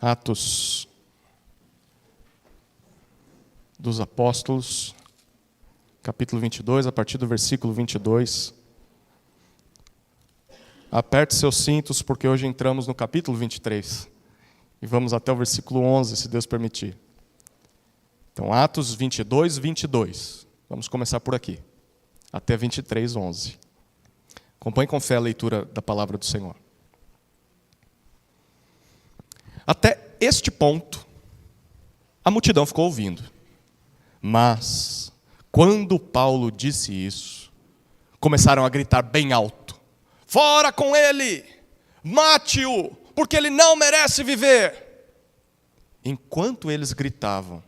Atos dos Apóstolos, capítulo 22, a partir do versículo 22. Aperte seus cintos, porque hoje entramos no capítulo 23. E vamos até o versículo 11, se Deus permitir. Então, Atos 22, 22. Vamos começar por aqui, até 23, 11. Acompanhe com fé a leitura da palavra do Senhor. Até este ponto, a multidão ficou ouvindo. Mas, quando Paulo disse isso, começaram a gritar bem alto: fora com ele! Mate-o, porque ele não merece viver! Enquanto eles gritavam,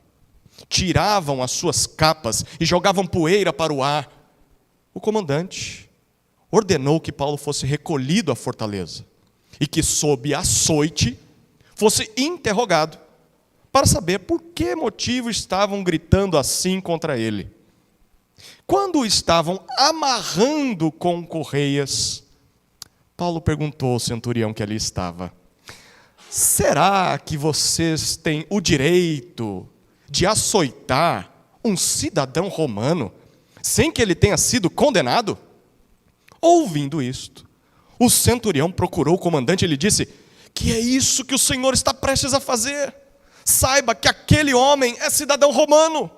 tiravam as suas capas e jogavam poeira para o ar, o comandante ordenou que Paulo fosse recolhido à fortaleza e que, sob açoite, fosse interrogado para saber por que motivo estavam gritando assim contra ele. Quando o estavam amarrando com correias, Paulo perguntou ao centurião que ali estava: será que vocês têm o direito de açoitar um cidadão romano sem que ele tenha sido condenado? Ouvindo isto, o centurião procurou o comandante e lhe disse: que é isso que o Senhor está prestes a fazer? Saiba que aquele homem é cidadão romano.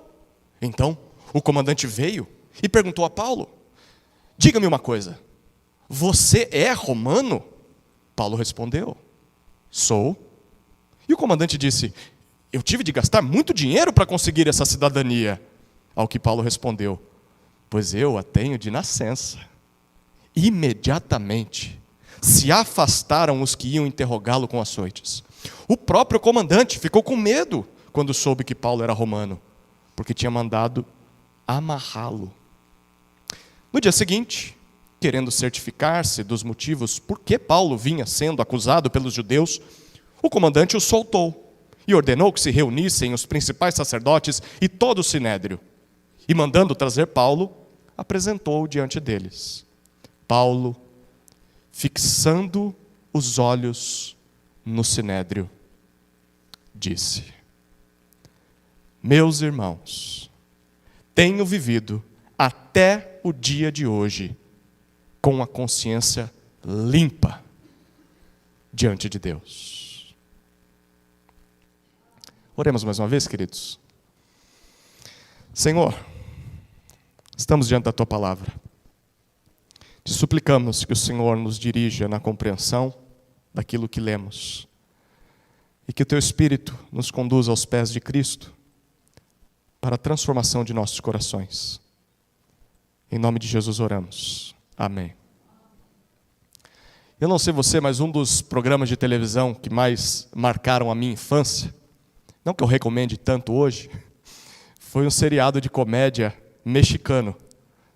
Então, o comandante veio e perguntou a Paulo: diga-me uma coisa, você é romano? Paulo respondeu: sou. E o comandante disse: eu tive de gastar muito dinheiro para conseguir essa cidadania. Ao que Paulo respondeu: pois eu a tenho de nascença. Imediatamente se afastaram os que iam interrogá-lo com açoites. O próprio comandante ficou com medo quando soube que Paulo era romano, porque tinha mandado amarrá-lo. No dia seguinte, querendo certificar-se dos motivos por que Paulo vinha sendo acusado pelos judeus, o comandante o soltou e ordenou que se reunissem os principais sacerdotes e todo o sinédrio. E mandando trazer Paulo, apresentou-o diante deles. Paulo, fixando os olhos no sinédrio, disse: meus irmãos, tenho vivido até o dia de hoje com a consciência limpa diante de Deus. Oremos mais uma vez, queridos. Senhor, estamos diante da Tua palavra. Te suplicamos que o Senhor nos dirija na compreensão daquilo que lemos e que o Teu Espírito nos conduza aos pés de Cristo para a transformação de nossos corações. Em nome de Jesus oramos. Amém. Eu não sei você, mas um dos programas de televisão que mais marcaram a minha infância, não que eu recomende tanto hoje, foi um seriado de comédia mexicano,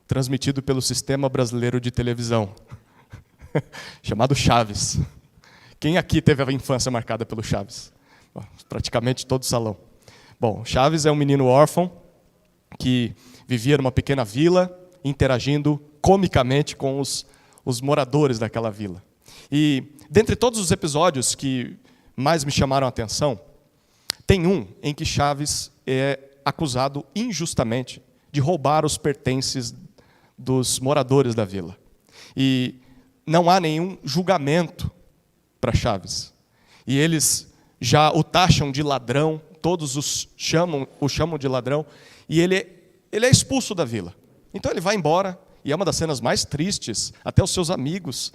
transmitido pelo Sistema Brasileiro de Televisão, chamado Chaves. Quem aqui teve a infância marcada pelo Chaves? Praticamente todo o salão. Bom, Chaves é um menino órfão que vivia numa pequena vila, interagindo comicamente com os moradores daquela vila. E, dentre todos os episódios que mais me chamaram a atenção, tem um em que Chaves é acusado injustamente de roubar os pertences dos moradores da vila. E não há nenhum julgamento para Chaves. E eles já o taxam de ladrão, todos o chamam de ladrão, e ele é expulso da vila. Então ele vai embora, e é uma das cenas mais tristes, até os seus amigos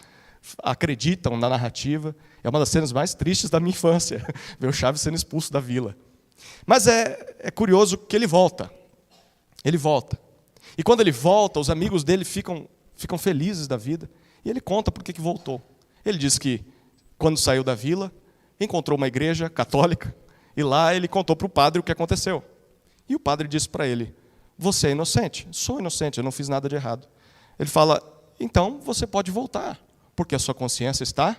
acreditam na narrativa, é uma das cenas mais tristes da minha infância, ver o Chaves sendo expulso da vila. Mas é curioso que ele volta. Ele volta. E quando ele volta, os amigos dele ficam felizes da vida. E ele conta por que voltou. Ele diz que, quando saiu da vila, encontrou uma igreja católica. E lá ele contou para o padre o que aconteceu. E o padre disse para ele: você é inocente? Sou inocente, eu não fiz nada de errado. Ele fala: então você pode voltar, porque a sua consciência está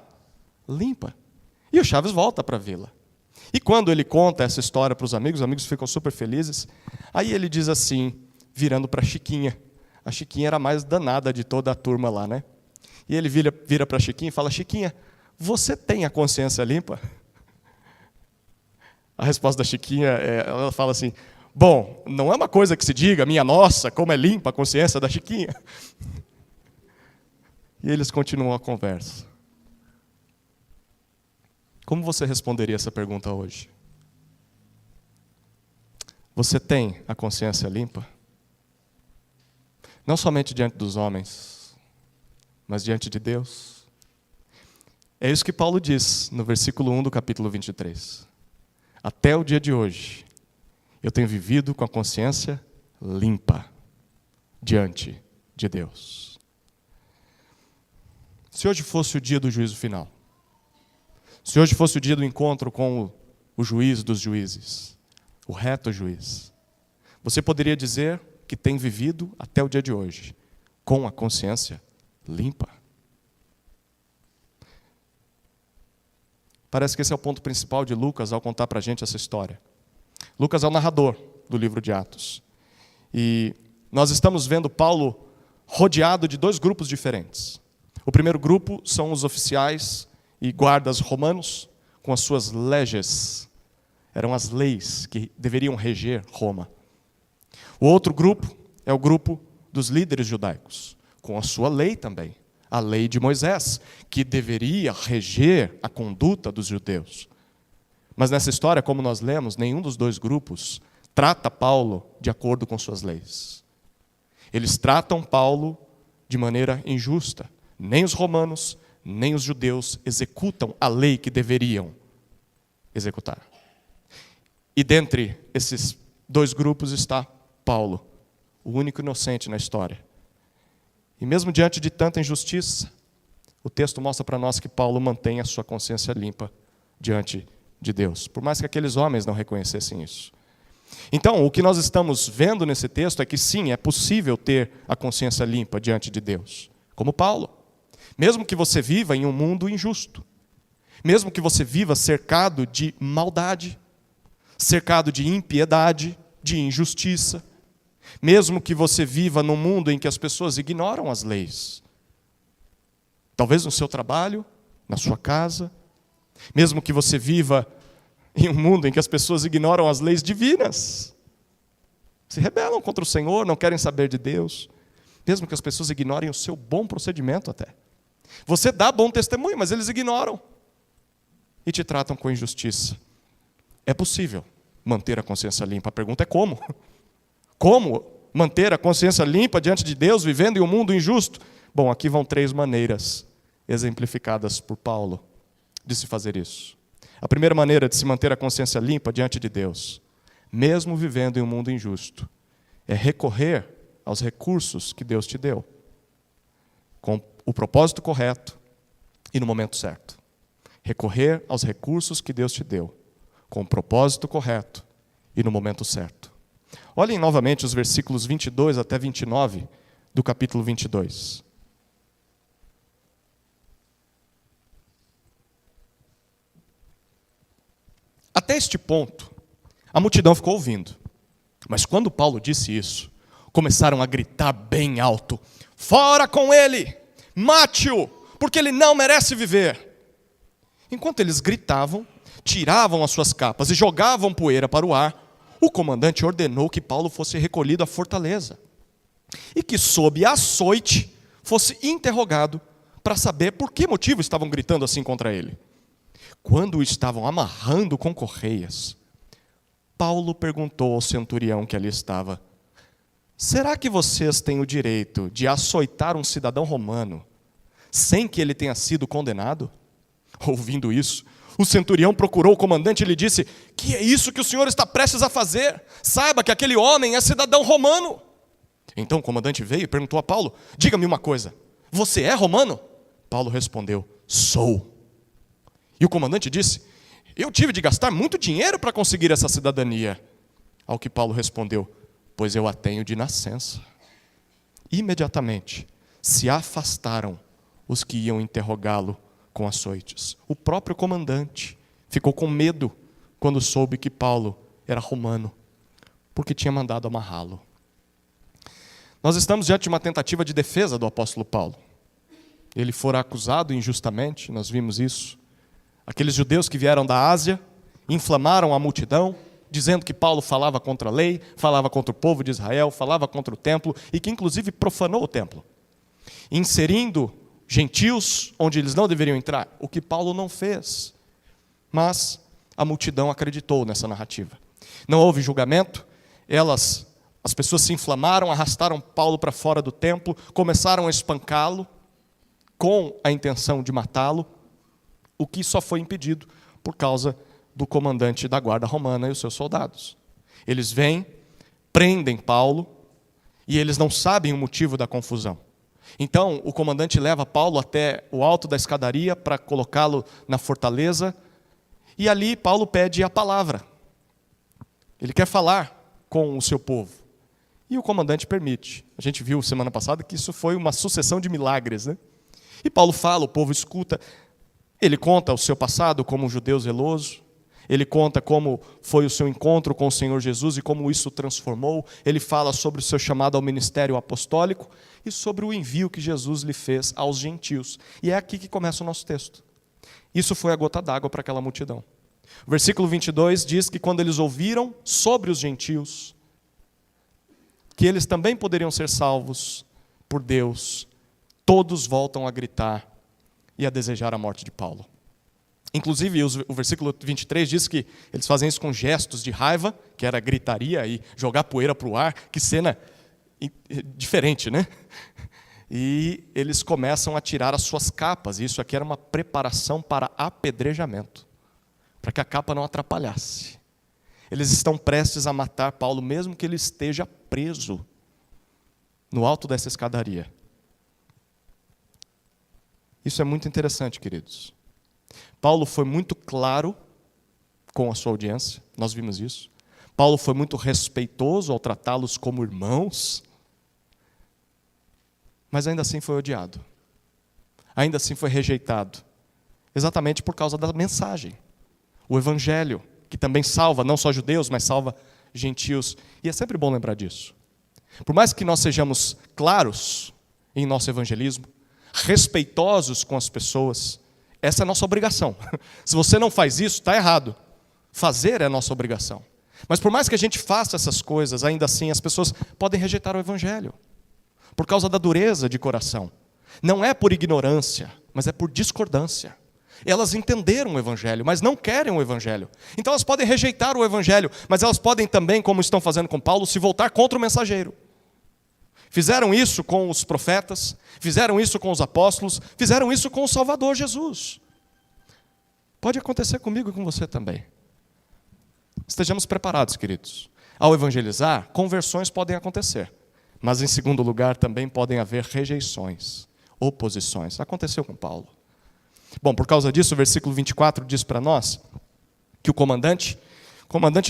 limpa. E o Chaves volta para a vila. E quando ele conta essa história para os amigos ficam super felizes. Aí ele diz assim, virando para a Chiquinha. A Chiquinha era a mais danada de toda a turma lá, né? E ele vira para a Chiquinha e fala: Chiquinha, você tem a consciência limpa? A resposta da Chiquinha, ela fala assim, bom, não é uma coisa que se diga, minha nossa, como é limpa a consciência da Chiquinha. E eles continuam a conversa. Como você responderia essa pergunta hoje? Você tem a consciência limpa? Não somente diante dos homens, mas diante de Deus. É isso que Paulo diz no versículo 1 do capítulo 23. Até o dia de hoje, eu tenho vivido com a consciência limpa diante de Deus. Se hoje fosse o dia do juízo final, se hoje fosse o dia do encontro com o juiz dos juízes, o reto juiz, você poderia dizer que tem vivido até o dia de hoje com a consciência limpa? Parece que esse é o ponto principal de Lucas ao contar para a gente essa história. Lucas é o narrador do livro de Atos. E nós estamos vendo Paulo rodeado de dois grupos diferentes. O primeiro grupo são os oficiais e guardas romanos com as suas leges. Eram as leis que deveriam reger Roma. O outro grupo é o grupo dos líderes judaicos, com a sua lei também. A lei de Moisés, que deveria reger a conduta dos judeus. Mas nessa história, como nós lemos, nenhum dos dois grupos trata Paulo de acordo com suas leis. Eles tratam Paulo de maneira injusta. Nem os romanos, nem os judeus executam a lei que deveriam executar. E dentre esses dois grupos está Paulo, o único inocente na história. E mesmo diante de tanta injustiça, o texto mostra para nós que Paulo mantém a sua consciência limpa diante de Deus, por mais que aqueles homens não reconhecessem isso. Então, o que nós estamos vendo nesse texto é que sim, é possível ter a consciência limpa diante de Deus, como Paulo. Mesmo que você viva em um mundo injusto, mesmo que você viva cercado de maldade, cercado de impiedade, de injustiça, mesmo que você viva num mundo em que as pessoas ignoram as leis, talvez no seu trabalho, na sua casa, mesmo que você viva em um mundo em que as pessoas ignoram as leis divinas, se rebelam contra o Senhor, não querem saber de Deus, mesmo que as pessoas ignorem o seu bom procedimento até. Você dá bom testemunho, mas eles ignoram e te tratam com injustiça. É possível manter a consciência limpa. A pergunta é como? Como manter a consciência limpa diante de Deus, vivendo em um mundo injusto? Bom, aqui vão 3 maneiras exemplificadas por Paulo de se fazer isso. A primeira maneira de se manter a consciência limpa diante de Deus, mesmo vivendo em um mundo injusto, é recorrer aos recursos que Deus te deu, com o propósito correto e no momento certo. Recorrer aos recursos que Deus te deu, com o propósito correto e no momento certo. Olhem novamente os versículos 22 até 29 do capítulo 22. Até este ponto, a multidão ficou ouvindo. Mas quando Paulo disse isso, começaram a gritar bem alto: fora com ele! Mate-o, porque ele não merece viver. Enquanto eles gritavam, tiravam as suas capas e jogavam poeira para o ar, o comandante ordenou que Paulo fosse recolhido à fortaleza e que, sob açoite, fosse interrogado para saber por que motivo estavam gritando assim contra ele. Quando o estavam amarrando com correias, Paulo perguntou ao centurião que ali estava: será que vocês têm o direito de açoitar um cidadão romano sem que ele tenha sido condenado? Ouvindo isso, o centurião procurou o comandante e lhe disse: que é isso que o senhor está prestes a fazer? Saiba que aquele homem é cidadão romano. Então o comandante veio e perguntou a Paulo: diga-me uma coisa, você é romano? Paulo respondeu: sou. E o comandante disse: eu tive de gastar muito dinheiro para conseguir essa cidadania. Ao que Paulo respondeu: pois eu a tenho de nascença. Imediatamente se afastaram os que iam interrogá-lo com açoites. O próprio comandante ficou com medo quando soube que Paulo era romano, porque tinha mandado amarrá-lo. Nós estamos diante de uma tentativa de defesa do apóstolo Paulo. Ele fora acusado injustamente, nós vimos isso. Aqueles judeus que vieram da Ásia inflamaram a multidão, dizendo que Paulo falava contra a lei, falava contra o povo de Israel, falava contra o templo e que inclusive profanou o templo, inserindo gentios onde eles não deveriam entrar, o que Paulo não fez. Mas a multidão acreditou nessa narrativa. Não houve julgamento, as pessoas se inflamaram, arrastaram Paulo para fora do templo, começaram a espancá-lo com a intenção de matá-lo, o que só foi impedido por causa do comandante da guarda romana e os seus soldados. Eles vêm, prendem Paulo e eles não sabem o motivo da confusão. Então, o comandante leva Paulo até o alto da escadaria para colocá-lo na fortaleza e ali Paulo pede a palavra. Ele quer falar com o seu povo. E o comandante permite. A gente viu semana passada que isso foi uma sucessão de milagres, né? E Paulo fala, o povo escuta. Ele conta o seu passado como um judeu zeloso. Ele conta como foi o seu encontro com o Senhor Jesus e como isso o transformou. Ele fala sobre o seu chamado ao ministério apostólico e sobre o envio que Jesus lhe fez aos gentios. E é aqui que começa o nosso texto. Isso foi a gota d'água para aquela multidão. O versículo 22 diz que quando eles ouviram sobre os gentios, que eles também poderiam ser salvos por Deus, todos voltam a gritar e a desejar a morte de Paulo. Inclusive, o versículo 23 diz que eles fazem isso com gestos de raiva, que era gritaria e jogar poeira para o ar. Que cena diferente, né? E eles começam a tirar as suas capas. Isso aqui era uma preparação para apedrejamento, para que a capa não atrapalhasse. Eles estão prestes a matar Paulo, mesmo que ele esteja preso no alto dessa escadaria. Isso é muito interessante, queridos. Paulo foi muito claro com a sua audiência, nós vimos isso. Paulo foi muito respeitoso ao tratá-los como irmãos, mas ainda assim foi odiado. Ainda assim foi rejeitado, exatamente por causa da mensagem. O evangelho, que também salva não só judeus, mas salva gentios. E é sempre bom lembrar disso. Por mais que nós sejamos claros em nosso evangelismo, respeitosos com as pessoas, essa é a nossa obrigação. Se você não faz isso, está errado. Fazer é a nossa obrigação. Mas por mais que a gente faça essas coisas, ainda assim as pessoas podem rejeitar o evangelho, por causa da dureza de coração. Não é por ignorância, mas é por discordância. Elas entenderam o evangelho, mas não querem o evangelho. Então elas podem rejeitar o evangelho, mas elas podem também, como estão fazendo com Paulo, se voltar contra o mensageiro. Fizeram isso com os profetas, fizeram isso com os apóstolos, fizeram isso com o Salvador Jesus. Pode acontecer comigo e com você também. Estejamos preparados, queridos. Ao evangelizar, conversões podem acontecer, mas em segundo lugar também podem haver rejeições, oposições. Aconteceu com Paulo. Bom, por causa disso, o versículo 24 diz para nós que o comandante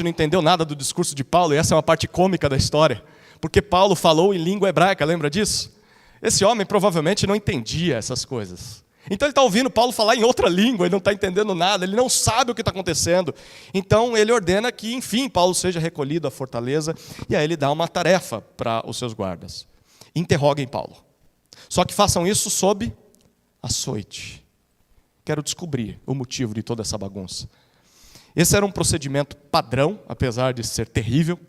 não entendeu nada do discurso de Paulo, e essa é uma parte cômica da história, porque Paulo falou em língua hebraica, lembra disso? Esse homem provavelmente não entendia essas coisas. Então ele está ouvindo Paulo falar em outra língua, ele não está entendendo nada, ele não sabe o que está acontecendo. Então ele ordena que, enfim, Paulo seja recolhido à fortaleza, e aí ele dá uma tarefa para os seus guardas. Interroguem Paulo. Só que façam isso sob açoite. Quero descobrir o motivo de toda essa bagunça. Esse era um procedimento padrão, apesar de ser terrível,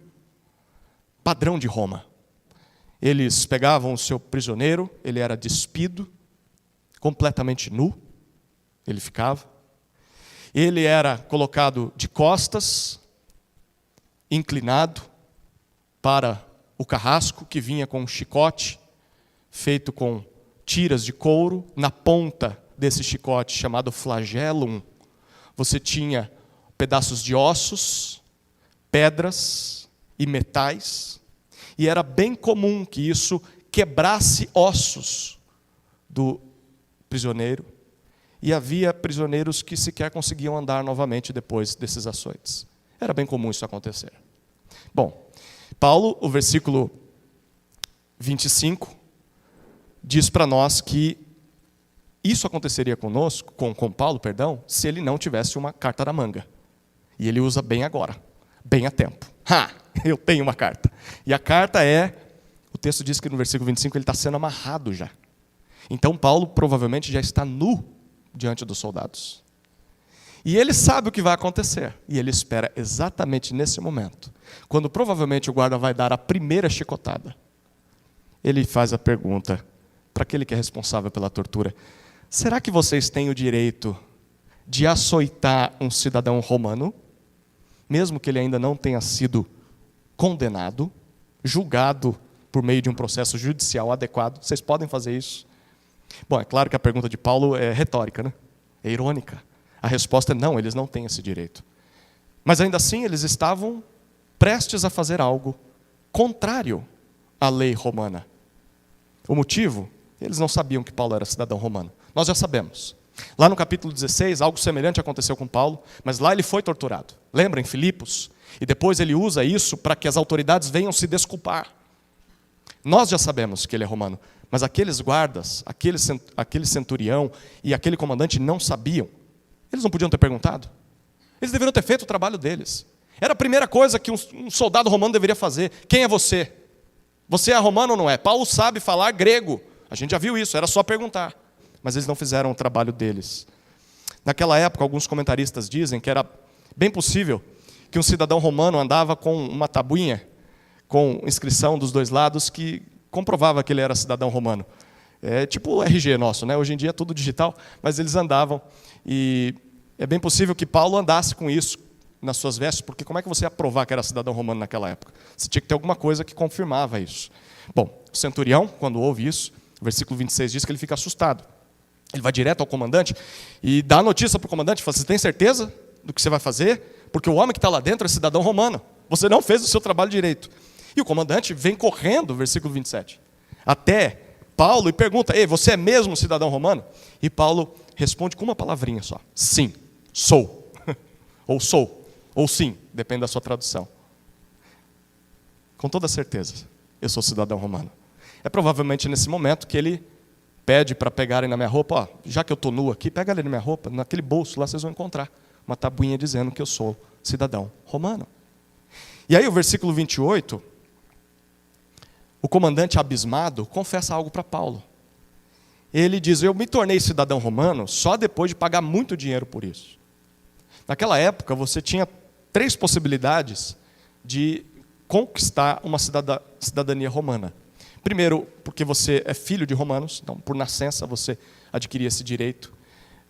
padrão de Roma. Eles pegavam o seu prisioneiro, ele era despido, completamente nu, ele ficava. Ele era colocado de costas, inclinado para o carrasco, que vinha com um chicote, feito com tiras de couro. Na ponta desse chicote, chamado flagellum, você tinha pedaços de ossos, pedras e metais, e era bem comum que isso quebrasse ossos do prisioneiro, e havia prisioneiros que sequer conseguiam andar novamente depois desses açoites. Era bem comum isso acontecer. Bom, Paulo, o versículo 25, diz para nós que isso aconteceria conosco, com Paulo, se ele não tivesse uma carta na manga. E ele usa bem agora, bem a tempo. Eu tenho uma carta. E a carta o texto diz que no versículo 25 ele está sendo amarrado já. Então Paulo provavelmente já está nu diante dos soldados. E ele sabe o que vai acontecer. E ele espera exatamente nesse momento, quando provavelmente o guarda vai dar a primeira chicotada. Ele faz a pergunta para aquele que é responsável pela tortura: será que vocês têm o direito de açoitar um cidadão romano, mesmo que ele ainda não tenha sido condenado, julgado por meio de um processo judicial adequado? Vocês podem fazer isso? Bom, é claro que a pergunta de Paulo é retórica, né? É irônica. A resposta é não, eles não têm esse direito. Mas ainda assim, eles estavam prestes a fazer algo contrário à lei romana. O motivo? Eles não sabiam que Paulo era cidadão romano. Nós já sabemos. Lá no capítulo 16, algo semelhante aconteceu com Paulo, mas lá ele foi torturado. Lembra, em Filipos? E depois ele usa isso para que as autoridades venham se desculpar. Nós já sabemos que ele é romano, mas aqueles guardas, aquele centurião e aquele comandante não sabiam. Eles não podiam ter perguntado. Eles deveriam ter feito o trabalho deles. Era a primeira coisa que um soldado romano deveria fazer. Quem é você? Você é romano ou não é? Paulo sabe falar grego. A gente já viu isso, era só perguntar. Mas eles não fizeram o trabalho deles. Naquela época, alguns comentaristas dizem que era bem possível que um cidadão romano andava com uma tabuinha com inscrição dos dois lados que comprovava que ele era cidadão romano. É tipo o RG nosso, né? Hoje em dia é tudo digital, mas eles andavam. E é bem possível que Paulo andasse com isso nas suas vestes, porque como é que você ia provar que era cidadão romano naquela época? Você tinha que ter alguma coisa que confirmava isso. Bom, o centurião, quando ouve isso, o versículo 26 diz que ele fica assustado. Ele vai direto ao comandante e dá a notícia para o comandante, fala: você tem certeza do que você vai fazer? Porque o homem que está lá dentro é cidadão romano. Você não fez o seu trabalho direito. E o comandante vem correndo, versículo 27, até Paulo e pergunta: ei, você é mesmo cidadão romano? E Paulo responde com uma palavrinha só: sim, sou. Ou sou, ou sim, depende da sua tradução. Com toda certeza, eu sou cidadão romano. É provavelmente nesse momento que ele pede para pegarem na minha roupa: ó, já que eu estou nu aqui, pega ali na minha roupa, naquele bolso lá vocês vão encontrar uma tabuinha dizendo que eu sou cidadão romano. E aí o versículo 28, o comandante abismado confessa algo para Paulo. Ele diz: eu me tornei cidadão romano só depois de pagar muito dinheiro por isso. Naquela época você tinha 3 possibilidades de conquistar uma cidadania romana. Primeiro, porque você é filho de romanos, então por nascença você adquiria esse direito.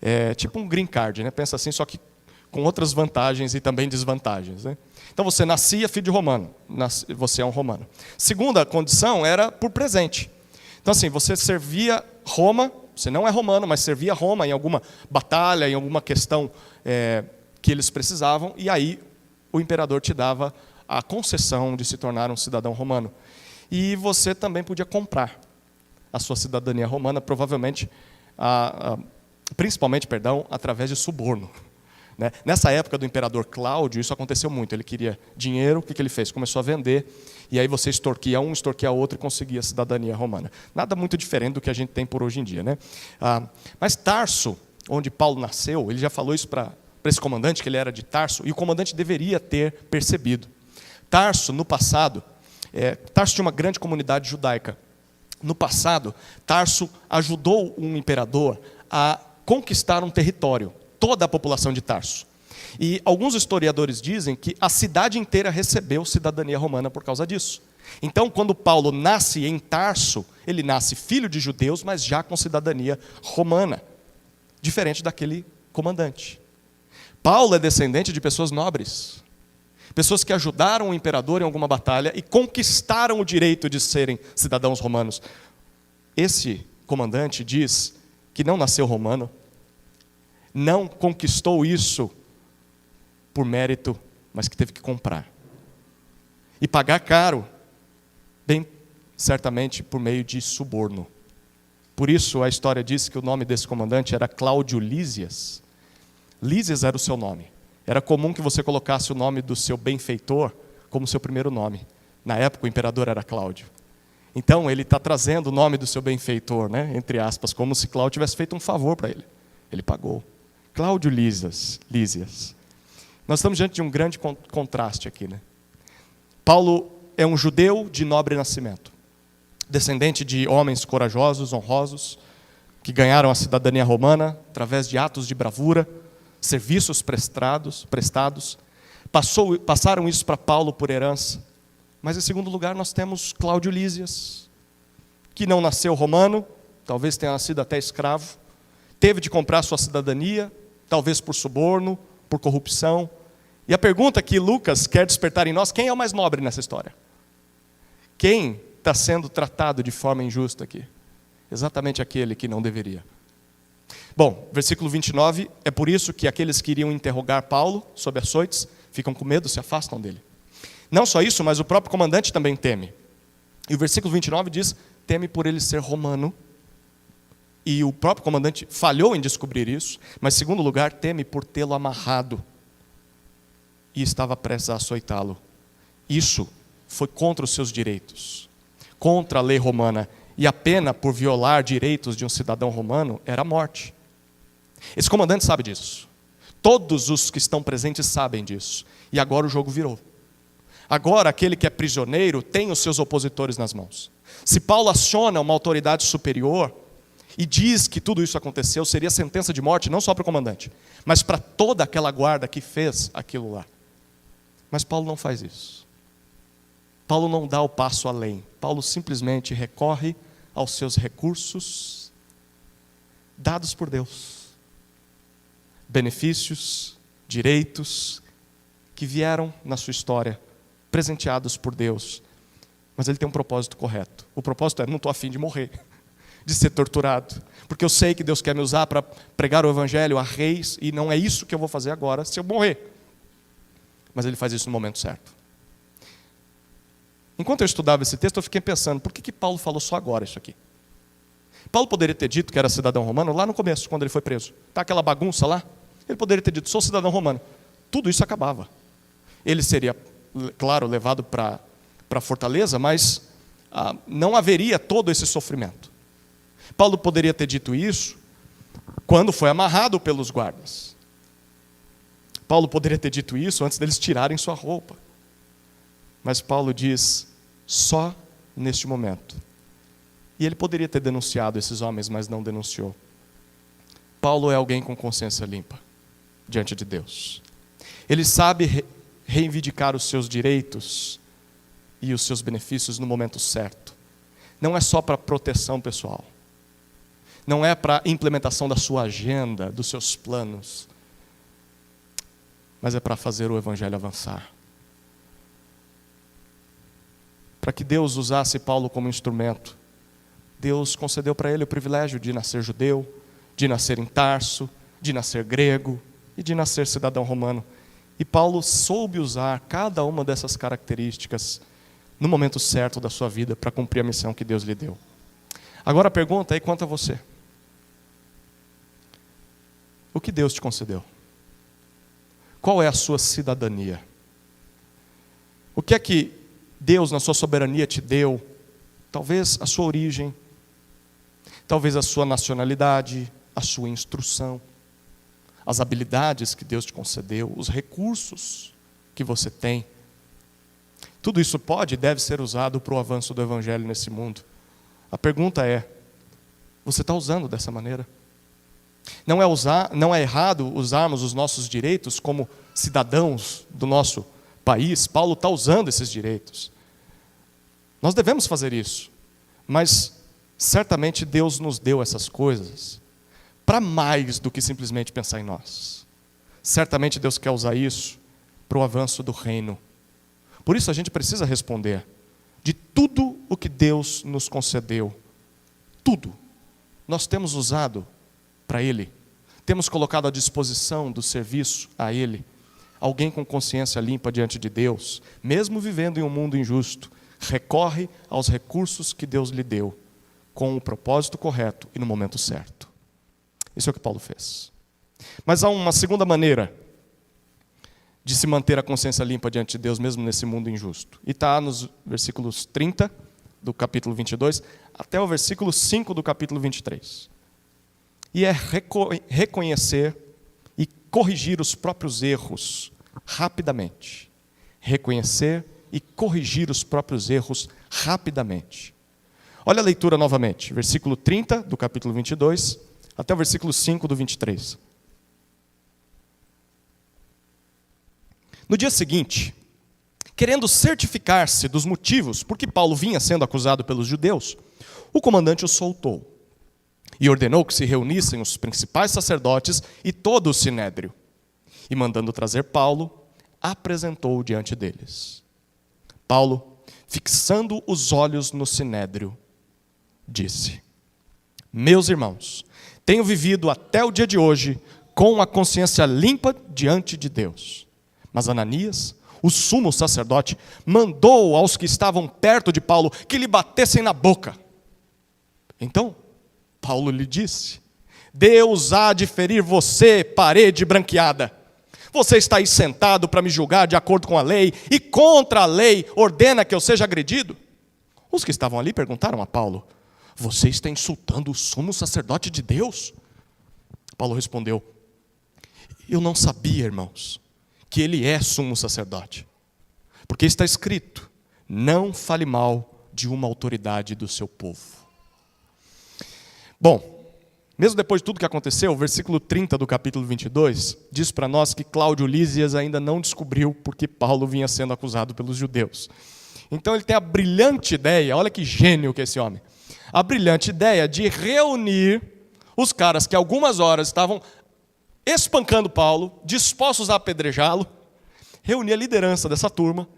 É tipo um green card, né? Pensa assim, só que com outras vantagens e também desvantagens, né? Então você nascia filho de romano, você é um romano. Segunda condição era por presente. Então assim, você servia Roma, você não é romano, mas servia Roma em alguma batalha, em alguma questão que eles precisavam, e aí o imperador te dava a concessão de se tornar um cidadão romano. E você também podia comprar a sua cidadania romana, provavelmente, principalmente, através de suborno. Né? Nessa época do imperador Cláudio, isso aconteceu muito. Ele queria dinheiro, o que ele fez? Começou a vender, e aí você extorquia um, extorquia outro e conseguia a cidadania romana. Nada muito diferente do que a gente tem por hoje em dia, né? Mas Tarso, onde Paulo nasceu, ele já falou isso para esse comandante, que ele era de Tarso, e o comandante deveria ter percebido. Tarso, no passado, Tarso tinha uma grande comunidade judaica. No passado, Tarso ajudou um imperador a conquistar um território, toda a população de Tarso. E alguns historiadores dizem que a cidade inteira recebeu cidadania romana por causa disso. Então, quando Paulo nasce em Tarso, ele nasce filho de judeus, mas já com cidadania romana, diferente daquele comandante. Paulo é descendente de pessoas nobres, pessoas que ajudaram o imperador em alguma batalha e conquistaram o direito de serem cidadãos romanos. Esse comandante diz que não nasceu romano, não conquistou isso por mérito, mas que teve que comprar. E pagar caro, bem certamente por meio de suborno. Por isso a história diz que o nome desse comandante era Cláudio Lísias. Lísias era o seu nome. Era comum que você colocasse o nome do seu benfeitor como seu primeiro nome. Na época o imperador era Cláudio. Então ele está trazendo o nome do seu benfeitor, né, entre aspas, como se Cláudio tivesse feito um favor para ele. Ele pagou. Cláudio Lísias. Nós estamos diante de um grande contraste aqui, né? Paulo é um judeu de nobre nascimento, descendente de homens corajosos, honrosos, que ganharam a cidadania romana através de atos de bravura, serviços prestados, passaram isso para Paulo por herança. Mas em segundo lugar nós temos Cláudio Lísias, que não nasceu romano, talvez tenha nascido até escravo, teve de comprar sua cidadania, talvez por suborno, por corrupção. E a pergunta que Lucas quer despertar em nós: quem é o mais nobre nessa história? Quem está sendo tratado de forma injusta aqui? Exatamente aquele que não deveria. Bom, versículo 29, é por isso que aqueles que iriam interrogar Paulo sob açoites ficam com medo, se afastam dele. Não só isso, mas o próprio comandante também teme. E o versículo 29 diz: teme por ele ser romano. E o próprio comandante falhou em descobrir isso, mas em segundo lugar, teme por tê-lo amarrado e estava prestes a açoitá-lo. Isso foi contra os seus direitos, contra a lei romana, e a pena por violar direitos de um cidadão romano era a morte. Esse comandante sabe disso. Todos os que estão presentes sabem disso. E agora o jogo virou. Agora aquele que é prisioneiro tem os seus opositores nas mãos. Se Paulo aciona uma autoridade superior e diz que tudo isso aconteceu, seria sentença de morte não só para o comandante, mas para toda aquela guarda que fez aquilo lá. Mas Paulo não faz isso. Paulo não dá o passo além. Paulo simplesmente recorre aos seus recursos dados por Deus. Benefícios, direitos que vieram na sua história, presenteados por Deus. Mas ele tem um propósito correto. O propósito é: não estou a fim de morrer, de ser torturado, porque eu sei que Deus quer me usar para pregar o evangelho a reis, e não é isso que eu vou fazer agora se eu morrer. Mas ele faz isso no momento certo. Enquanto eu estudava esse texto, eu fiquei pensando: por que Paulo falou só agora isso aqui? Paulo poderia ter dito que era cidadão romano lá no começo, quando ele foi preso. Está aquela bagunça lá? Ele poderia ter dito: sou cidadão romano. Tudo isso acabava. Ele seria, claro, levado para a fortaleza, mas não haveria todo esse sofrimento. Paulo poderia ter dito isso quando foi amarrado pelos guardas. Paulo poderia ter dito isso antes deles tirarem sua roupa. Mas Paulo diz: só neste momento. E ele poderia ter denunciado esses homens, mas não denunciou. Paulo é alguém com consciência limpa diante de Deus. Ele sabe reivindicar os seus direitos e os seus benefícios no momento certo. Não é só para proteção pessoal. Não é para implementação da sua agenda, dos seus planos. Mas é para fazer o evangelho avançar. Para que Deus usasse Paulo como instrumento, Deus concedeu para ele o privilégio de nascer judeu, de nascer em Tarso, de nascer grego e de nascer cidadão romano. E Paulo soube usar cada uma dessas características no momento certo da sua vida para cumprir a missão que Deus lhe deu. Agora a pergunta é quanto a você. O que Deus te concedeu? Qual é a sua cidadania? O que é que Deus, na sua soberania, te deu? Talvez a sua origem, talvez a sua nacionalidade, a sua instrução, as habilidades que Deus te concedeu, os recursos que você tem. Tudo isso pode e deve ser usado para o avanço do evangelho nesse mundo. A pergunta é: você está usando dessa maneira? Não é errado usarmos os nossos direitos como cidadãos do nosso país. Paulo está usando esses direitos. Nós devemos fazer isso. Mas certamente Deus nos deu essas coisas para mais do que simplesmente pensar em nós. Certamente Deus quer usar isso para o avanço do reino. Por isso a gente precisa responder: de tudo o que Deus nos concedeu, tudo, nós temos usado para Ele, temos colocado à disposição do serviço a Ele. Alguém com consciência limpa diante de Deus, mesmo vivendo em um mundo injusto, recorre aos recursos que Deus lhe deu, com o propósito correto e no momento certo. Isso é o que Paulo fez. Mas há uma segunda maneira de se manter a consciência limpa diante de Deus, mesmo nesse mundo injusto. E está nos versículos 30 do capítulo 22, até o versículo 5 do capítulo 23. E é reconhecer e corrigir os próprios erros rapidamente. Reconhecer e corrigir os próprios erros rapidamente. Olha a leitura novamente, versículo 30 do capítulo 22, até o versículo 5 do 23. No dia seguinte, querendo certificar-se dos motivos por que Paulo vinha sendo acusado pelos judeus, o comandante o soltou e ordenou que se reunissem os principais sacerdotes e todo o sinédrio. E mandando trazer Paulo, apresentou-o diante deles. Paulo, fixando os olhos no sinédrio, disse: meus irmãos, tenho vivido até o dia de hoje com a consciência limpa diante de Deus. Mas Ananias, o sumo sacerdote, mandou aos que estavam perto de Paulo que lhe batessem na boca. Então, Paulo lhe disse: Deus há de ferir você, parede branqueada. Você está aí sentado para me julgar de acordo com a lei, e contra a lei ordena que eu seja agredido? Os que estavam ali perguntaram a Paulo: você está insultando o sumo sacerdote de Deus? Paulo respondeu: eu não sabia, irmãos, que ele é sumo sacerdote. Porque está escrito: não fale mal de uma autoridade do seu povo. Bom, mesmo depois de tudo que aconteceu, o versículo 30 do capítulo 22 diz para nós que Cláudio Lísias ainda não descobriu porque Paulo vinha sendo acusado pelos judeus. Então ele tem a brilhante ideia, olha que gênio que é esse homem, a brilhante ideia de reunir os caras que algumas horas estavam espancando Paulo, dispostos a apedrejá-lo, reunir a liderança dessa turma,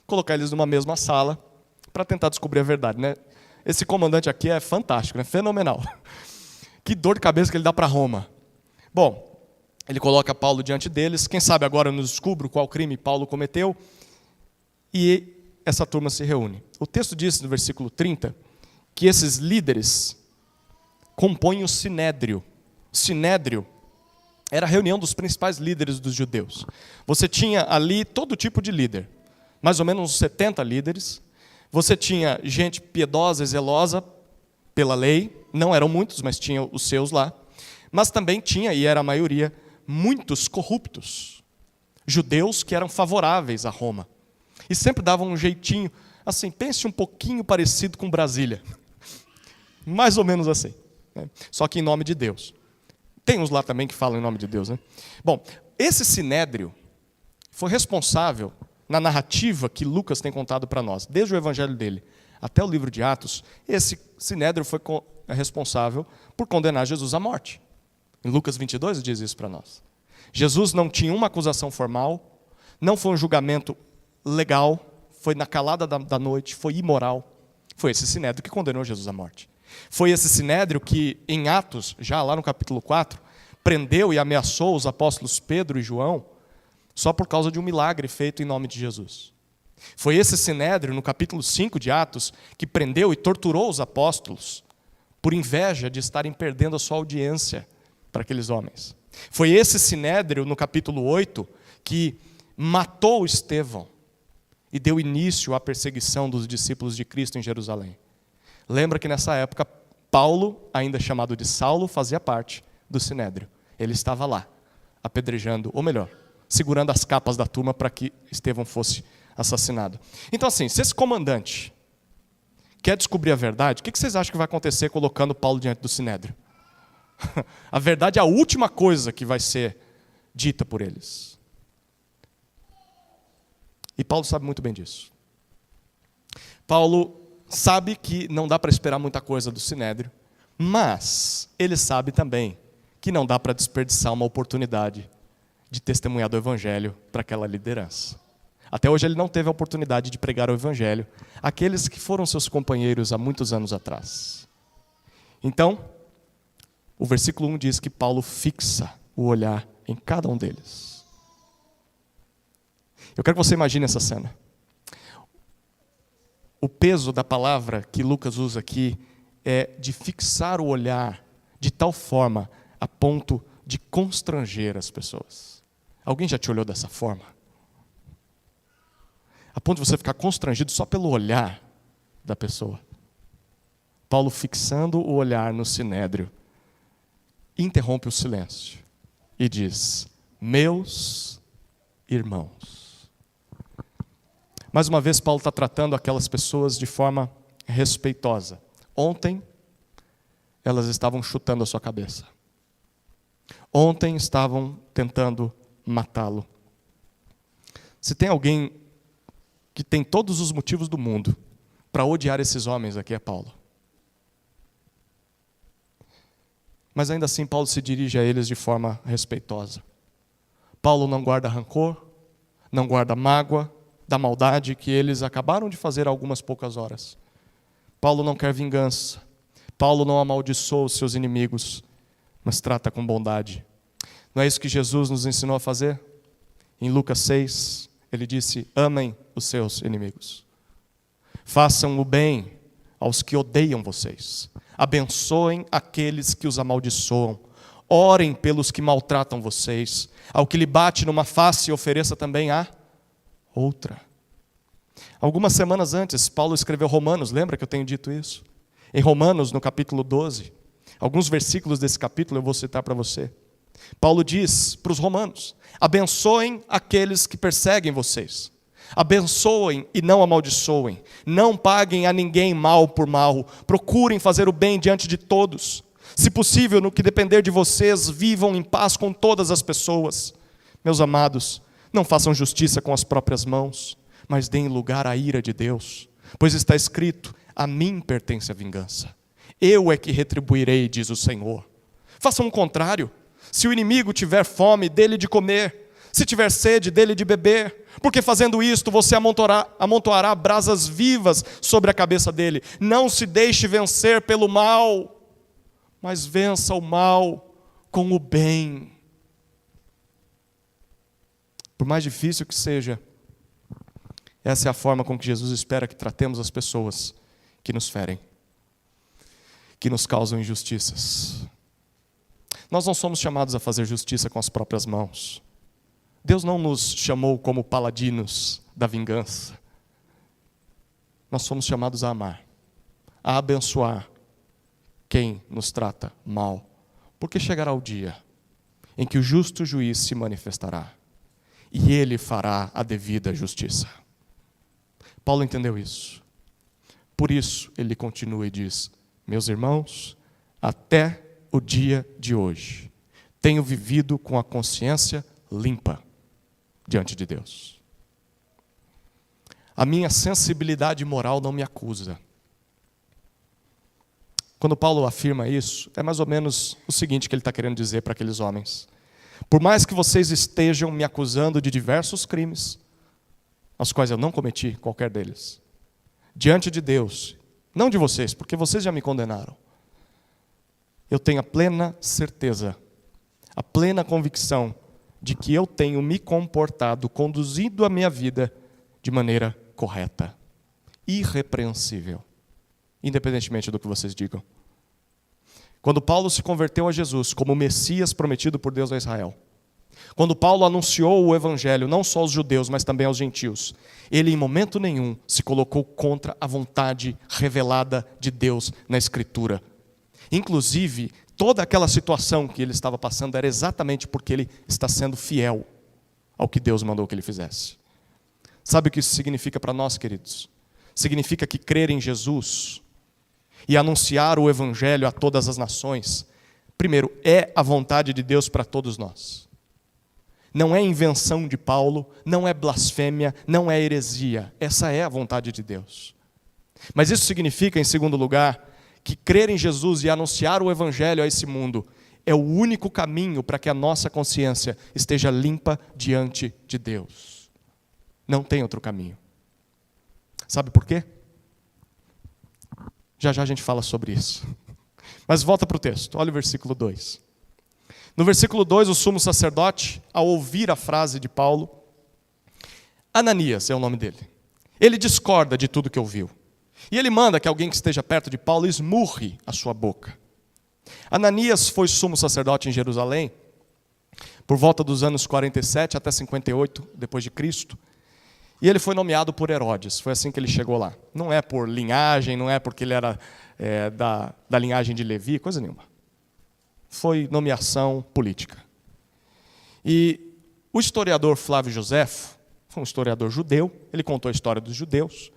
colocar eles numa mesma sala para tentar descobrir a verdade, né? Esse comandante aqui é fantástico, né? Fenomenal. Que dor de cabeça que ele dá para Roma. Bom, ele coloca Paulo diante deles, quem sabe agora nos descubra qual crime Paulo cometeu, e essa turma se reúne. O texto diz no versículo 30 que esses líderes compõem o sinédrio. O sinédrio era a reunião dos principais líderes dos judeus. Você tinha ali todo tipo de líder, mais ou menos uns 70 líderes. Você tinha gente piedosa e zelosa pela lei, não eram muitos, mas tinha os seus lá. Mas também tinha, e era a maioria, muitos corruptos, judeus que eram favoráveis a Roma. E sempre davam um jeitinho, assim, pense um pouquinho parecido com Brasília. Mais ou menos assim, né? Só que em nome de Deus. Tem uns lá também que falam em nome de Deus, né? Bom, esse sinédrio foi responsável na narrativa que Lucas tem contado para nós, desde o evangelho dele até o livro de Atos. Esse sinédrio foi responsável por condenar Jesus à morte. Em Lucas 22 diz isso para nós. Jesus não tinha uma acusação formal, não foi um julgamento legal, foi na calada da noite, foi imoral. Foi esse sinédrio que condenou Jesus à morte. Foi esse sinédrio que, em Atos, já lá no capítulo 4, prendeu e ameaçou os apóstolos Pedro e João só por causa de um milagre feito em nome de Jesus. Foi esse sinédrio, no capítulo 5 de Atos, que prendeu e torturou os apóstolos por inveja de estarem perdendo a sua audiência para aqueles homens. Foi esse sinédrio, no capítulo 8, que matou Estevão e deu início à perseguição dos discípulos de Cristo em Jerusalém. Lembra que nessa época, Paulo, ainda chamado de Saulo, fazia parte do sinédrio. Ele estava lá, apedrejando, ou melhor, segurando as capas da turma para que Estevão fosse assassinado. Então assim, se esse comandante quer descobrir a verdade, o que vocês acham que vai acontecer colocando Paulo diante do sinédrio? A verdade é a última coisa que vai ser dita por eles. E Paulo sabe muito bem disso. Paulo sabe que não dá para esperar muita coisa do sinédrio, mas ele sabe também que não dá para desperdiçar uma oportunidade de testemunhar do evangelho para aquela liderança. Até hoje ele não teve a oportunidade de pregar o evangelho àqueles que foram seus companheiros há muitos anos atrás. Então, o versículo 1 diz que Paulo fixa o olhar em cada um deles. Eu quero que você imagine essa cena. O peso da palavra que Lucas usa aqui é de fixar o olhar de tal forma a ponto de constranger as pessoas. Alguém já te olhou dessa forma? A ponto de você ficar constrangido só pelo olhar da pessoa. Paulo, fixando o olhar no sinédrio, interrompe o silêncio e diz: meus irmãos. Mais uma vez, Paulo está tratando aquelas pessoas de forma respeitosa. Ontem, elas estavam chutando a sua cabeça. Ontem estavam tentando matá-lo. Se tem alguém que tem todos os motivos do mundo para odiar esses homens aqui, é Paulo. Mas ainda assim Paulo se dirige a eles de forma respeitosa. Paulo não guarda rancor, não guarda mágoa da maldade que eles acabaram de fazer há algumas poucas horas. Paulo não quer vingança. Paulo não amaldiçoa os seus inimigos, mas trata com bondade. Não é isso que Jesus nos ensinou a fazer? Em Lucas 6, ele disse: amem os seus inimigos. Façam o bem aos que odeiam vocês. Abençoem aqueles que os amaldiçoam. Orem pelos que maltratam vocês. Ao que lhe bate numa face, ofereça também a outra. Algumas semanas antes, Paulo escreveu Romanos, lembra que eu tenho dito isso? Em Romanos, no capítulo 12, alguns versículos desse capítulo eu vou citar para você. Paulo diz para os romanos: abençoem aqueles que perseguem vocês. Abençoem e não amaldiçoem. Não paguem a ninguém mal por mal. Procurem fazer o bem diante de todos. Se possível, no que depender de vocês, vivam em paz com todas as pessoas. Meus amados, não façam justiça com as próprias mãos, mas deem lugar à ira de Deus. Pois está escrito: a mim pertence a vingança. Eu é que retribuirei, diz o Senhor. Façam o contrário. Se o inimigo tiver fome, dê-lhe de comer. Se tiver sede, dê-lhe de beber. Porque fazendo isto, você amontoará brasas vivas sobre a cabeça dele. Não se deixe vencer pelo mal, mas vença o mal com o bem. Por mais difícil que seja, essa é a forma com que Jesus espera que tratemos as pessoas que nos ferem, que nos causam injustiças. Nós não somos chamados a fazer justiça com as próprias mãos. Deus não nos chamou como paladinos da vingança. Nós somos chamados a amar, a abençoar quem nos trata mal, porque chegará o dia em que o justo juiz se manifestará e ele fará a devida justiça. Paulo entendeu isso. Por isso ele continua e diz: meus irmãos, até o dia de hoje tenho vivido com a consciência limpa diante de Deus. A minha sensibilidade moral não me acusa. Quando Paulo afirma isso, é mais ou menos o seguinte que ele está querendo dizer para aqueles homens: por mais que vocês estejam me acusando de diversos crimes, aos quais eu não cometi qualquer deles, diante de Deus, não de vocês, porque vocês já me condenaram, eu tenho a plena certeza, a plena convicção de que eu tenho me comportado, conduzido a minha vida de maneira correta, irrepreensível, independentemente do que vocês digam. Quando Paulo se converteu a Jesus como o Messias prometido por Deus a Israel, quando Paulo anunciou o Evangelho não só aos judeus, mas também aos gentios, ele em momento nenhum se colocou contra a vontade revelada de Deus na Escritura. Inclusive, toda aquela situação que ele estava passando era exatamente porque ele está sendo fiel ao que Deus mandou que ele fizesse. Sabe o que isso significa para nós, queridos? Significa que crer em Jesus e anunciar o Evangelho a todas as nações, primeiro, é a vontade de Deus para todos nós. Não é invenção de Paulo, não é blasfêmia, não é heresia. Essa é a vontade de Deus. Mas isso significa, em segundo lugar, que crer em Jesus e anunciar o Evangelho a esse mundo é o único caminho para que a nossa consciência esteja limpa diante de Deus. Não tem outro caminho. Sabe por quê? Já já a gente fala sobre isso. Mas volta para o texto, olha o versículo 2. No versículo 2, o sumo sacerdote, ao ouvir a frase de Paulo, Ananias é o nome dele, ele discorda de tudo que ouviu. E ele manda que alguém que esteja perto de Paulo esmurre a sua boca. Ananias foi sumo sacerdote em Jerusalém por volta dos anos 47 até 58 depois de Cristo. E ele foi nomeado por Herodes, foi assim que ele chegou lá. Não é por linhagem, não é porque ele era da linhagem de Levi, coisa nenhuma. Foi nomeação política. E o historiador Flávio Joséfo, foi um historiador judeu, ele contou a história dos judeus.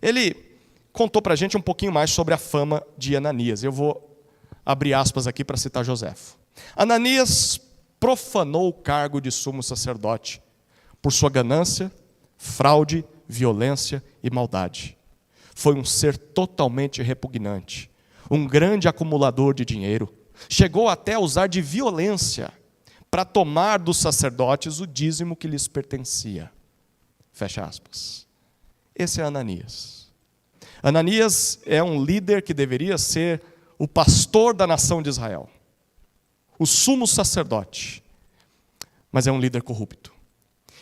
Ele contou para a gente um pouquinho mais sobre a fama de Ananias. Eu vou abrir aspas aqui para citar Joséfo. Ananias profanou o cargo de sumo sacerdote por sua ganância fraude, violência e maldade. Foi um ser totalmente repugnante, um grande acumulador de dinheiro. Chegou até a usar de violência para tomar dos sacerdotes o dízimo que lhes pertencia. Fecha aspas. Esse é Ananias. Ananias é um líder que deveria ser o pastor da nação de Israel, o sumo sacerdote, mas é um líder corrupto.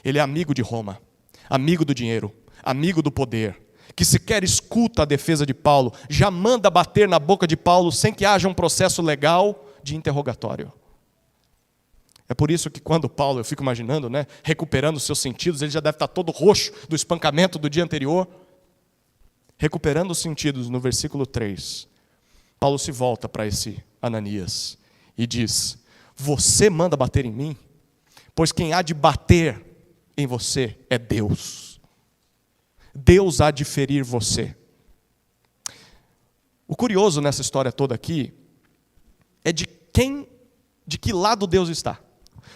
Ele é amigo de Roma, amigo do dinheiro, amigo do poder, que sequer escuta a defesa de Paulo, já manda bater na boca de Paulo sem que haja um processo legal de interrogatório. É por isso que quando Paulo, eu fico imaginando, recuperando os seus sentidos, ele já deve estar todo roxo do espancamento do dia anterior. Recuperando os sentidos, no versículo 3, Paulo se volta para esse Ananias e diz: você manda bater em mim? Pois quem há de bater em você é Deus. Deus há de ferir você. O curioso nessa história toda aqui é de que lado Deus está.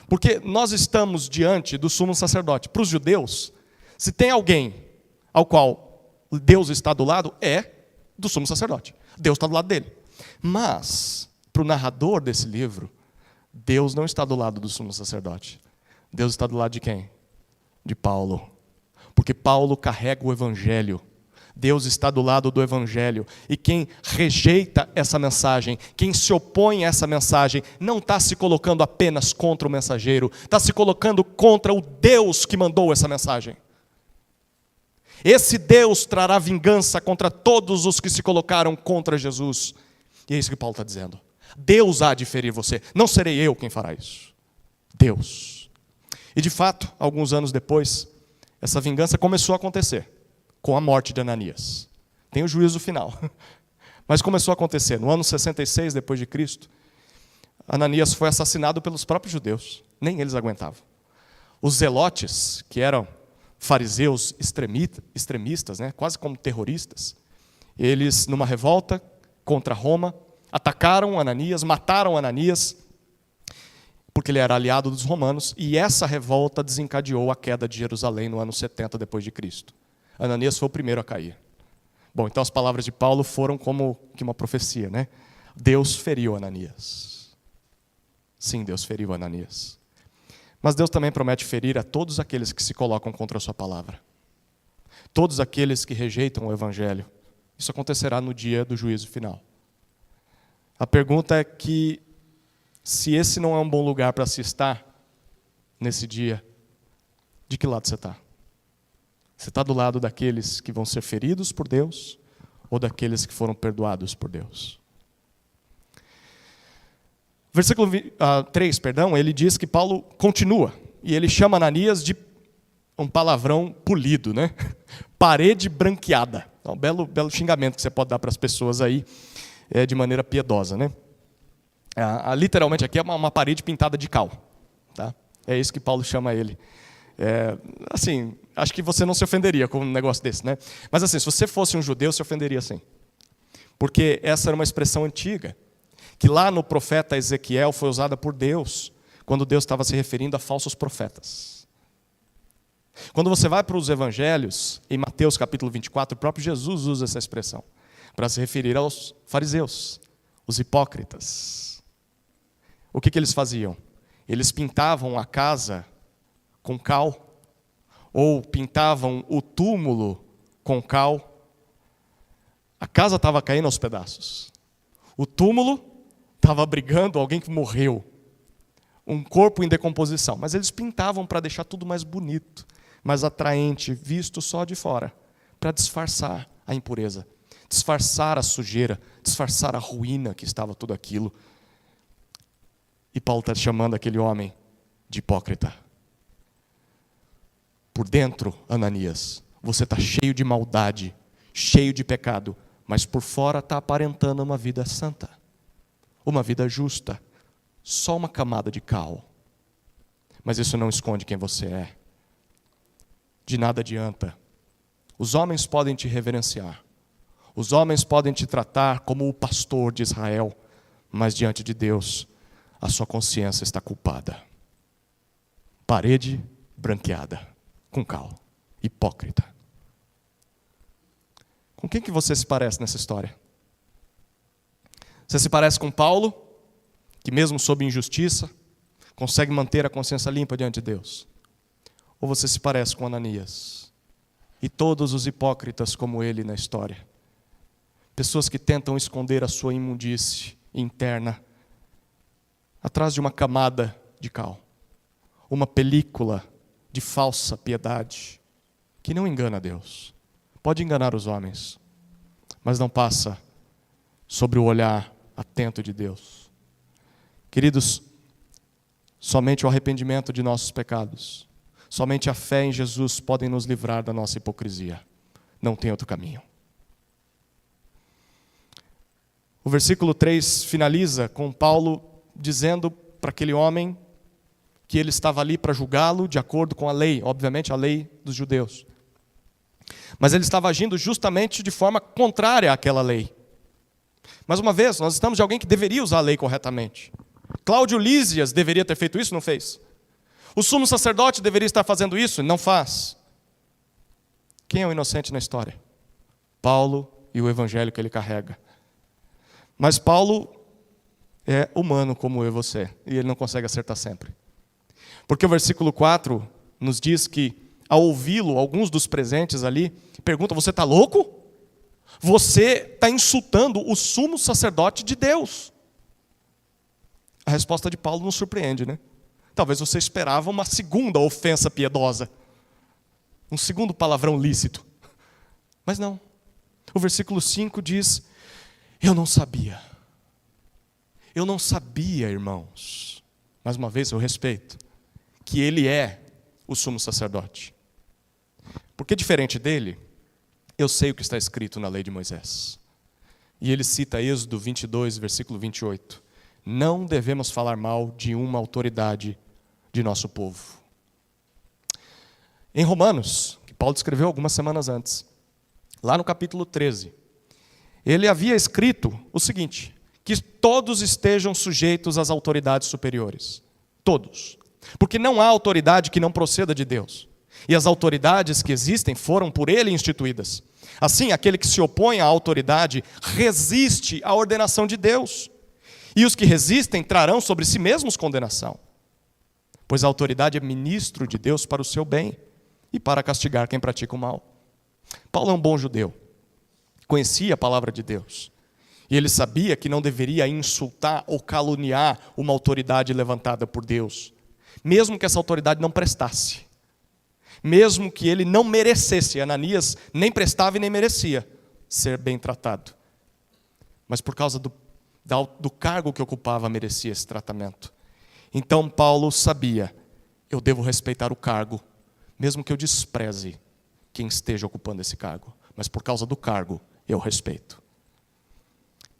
Porque nós estamos diante do sumo sacerdote. Para os judeus, se tem alguém ao qual Deus está do lado, é do sumo sacerdote. Deus está do lado dele. Mas, para o narrador desse livro, Deus não está do lado do sumo sacerdote. Deus está do lado de quem? De Paulo. Porque Paulo carrega o evangelho. Deus está do lado do evangelho. E quem rejeita essa mensagem, quem se opõe a essa mensagem, não está se colocando apenas contra o mensageiro, está se colocando contra o Deus que mandou essa mensagem. Esse Deus trará vingança contra todos os que se colocaram contra Jesus. E é isso que Paulo está dizendo. Deus há de ferir você. Não serei eu quem fará isso. Deus. E de fato, alguns anos depois, essa vingança começou a acontecer com a morte de Ananias. Tem o juízo final. Mas começou a acontecer. No ano 66 depois de Cristo, Ananias foi assassinado pelos próprios judeus. Nem eles aguentavam. Os zelotes, que eram fariseus extremistas, quase como terroristas, eles, numa revolta contra Roma, atacaram Ananias, mataram Ananias, porque ele era aliado dos romanos, e essa revolta desencadeou a queda de Jerusalém no ano 70 depois de Cristo. Ananias foi o primeiro a cair. Bom, então as palavras de Paulo foram como que uma profecia, Deus feriu Ananias. Sim, Deus feriu Ananias. Mas Deus também promete ferir a todos aqueles que se colocam contra a sua palavra. Todos aqueles que rejeitam o evangelho. Isso acontecerá no dia do juízo final. A pergunta é que, se esse não é um bom lugar para se estar nesse dia, de que lado você está? Você está do lado daqueles que vão ser feridos por Deus ou daqueles que foram perdoados por Deus? Versículo 3, ele diz que Paulo continua, e ele chama Ananias de um palavrão polido, Parede branqueada. É um belo xingamento que você pode dar para as pessoas aí, de maneira piedosa, literalmente aqui é uma parede pintada de cal, tá? É isso que Paulo chama ele. Assim, acho que você não se ofenderia com um negócio desse, Mas assim, se você fosse um judeu, se ofenderia sim. Porque essa era uma expressão antiga, que lá no profeta Ezequiel foi usada por Deus, quando Deus estava se referindo a falsos profetas. Quando você vai para os evangelhos, em Mateus capítulo 24, o próprio Jesus usa essa expressão, para se referir aos fariseus, os hipócritas. O que eles faziam? Eles pintavam a casa com cal, ou pintavam o túmulo com cal. A casa estava caindo aos pedaços. O túmulo estava abrigando alguém que morreu, um corpo em decomposição. Mas eles pintavam para deixar tudo mais bonito, mais atraente, visto só de fora, para disfarçar a impureza, disfarçar a sujeira, disfarçar a ruína que estava tudo aquilo. E Paulo está chamando aquele homem de hipócrita. Por dentro, Ananias, você está cheio de maldade, cheio de pecado, mas por fora está aparentando uma vida santa, uma vida justa, só uma camada de cal. Mas isso não esconde quem você é. De nada adianta. Os homens podem te reverenciar, os homens podem te tratar como o pastor de Israel, mas diante de Deus, a sua consciência está culpada. Parede branqueada, com cal. hipócrita. Com quem que você se parece nessa história? Você se parece com Paulo, que mesmo sob injustiça, consegue manter a consciência limpa diante de Deus? Ou você se parece com Ananias e todos os hipócritas como ele na história? Pessoas que tentam esconder a sua imundície interna atrás de uma camada de cal, uma película de falsa piedade que não engana Deus. Pode enganar os homens, mas não passa sobre o olhar atento de Deus. Queridos, somente o arrependimento de nossos pecados, somente a fé em Jesus podem nos livrar da nossa hipocrisia. Não tem outro caminho. O versículo 3 finaliza com Paulo dizendo para aquele homem que ele estava ali para julgá-lo de acordo com a lei, obviamente a lei dos judeus. Mas ele estava agindo justamente de forma contrária àquela lei. Mais uma vez, nós estamos de alguém que deveria usar a lei corretamente. Cláudio Lísias deveria ter feito isso, não fez. O sumo sacerdote deveria estar fazendo isso, não faz. Quem é o inocente na história? Paulo e o evangelho que ele carrega. Mas Paulo é humano como eu e você, e ele não consegue acertar sempre. Porque o versículo 4 nos diz que, ao ouvi-lo, alguns dos presentes ali perguntam: você está louco? Você está insultando o sumo sacerdote de Deus. A resposta de Paulo nos surpreende, né? Talvez você esperava uma segunda ofensa piedosa, um segundo palavrão lícito. Mas não. O versículo 5 diz: eu não sabia. Eu não sabia, irmãos. Mais uma vez, eu respeito. Que ele é o sumo sacerdote. Porque diferente dele, eu sei o que está escrito na lei de Moisés. E ele cita Êxodo 22, versículo 28. Não devemos falar mal de uma autoridade de nosso povo. Em Romanos, que Paulo escreveu algumas semanas antes, lá no capítulo 13, ele havia escrito o seguinte: que todos estejam sujeitos às autoridades superiores. Todos. Porque não há autoridade que não proceda de Deus. E as autoridades que existem foram por ele instituídas. Assim, aquele que se opõe à autoridade resiste à ordenação de Deus. E os que resistem trarão sobre si mesmos condenação. Pois a autoridade é ministro de Deus para o seu bem e para castigar quem pratica o mal. Paulo é um bom judeu. Conhecia a palavra de Deus. E ele sabia que não deveria insultar ou caluniar uma autoridade levantada por Deus. Mesmo que essa autoridade não prestasse. Mesmo que ele não merecesse. Ananias nem prestava e nem merecia ser bem tratado. Mas por causa do cargo que ocupava, merecia esse tratamento. Então Paulo sabia: eu devo respeitar o cargo, mesmo que eu despreze quem esteja ocupando esse cargo. Mas por causa do cargo, eu respeito.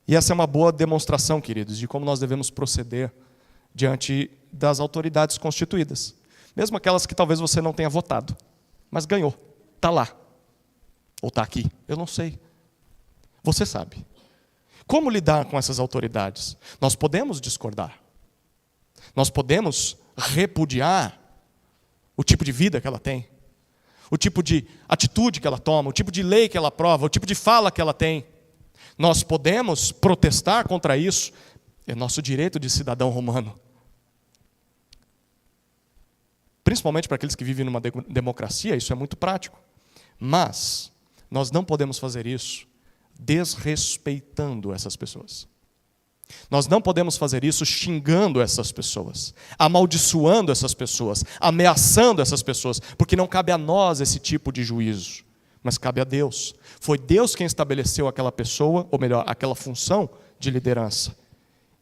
E essa é uma boa demonstração, queridos, de como nós devemos proceder diante das autoridades constituídas. Mesmo aquelas que talvez você não tenha votado, mas ganhou, está lá. Ou está aqui, eu não sei. Você sabe. Como lidar com essas autoridades? Nós podemos discordar. Nós podemos repudiar o tipo de vida que ela tem, o tipo de atitude que ela toma, o tipo de lei que ela aprova, o tipo de fala que ela tem. Nós podemos protestar contra isso. É nosso direito de cidadão romano. Principalmente para aqueles que vivem numa democracia, isso é muito prático. Mas nós não podemos fazer isso desrespeitando essas pessoas. Nós não podemos fazer isso xingando essas pessoas, amaldiçoando essas pessoas, ameaçando essas pessoas, porque não cabe a nós esse tipo de juízo, mas cabe a Deus. Foi Deus quem estabeleceu aquela pessoa, ou melhor, aquela função de liderança.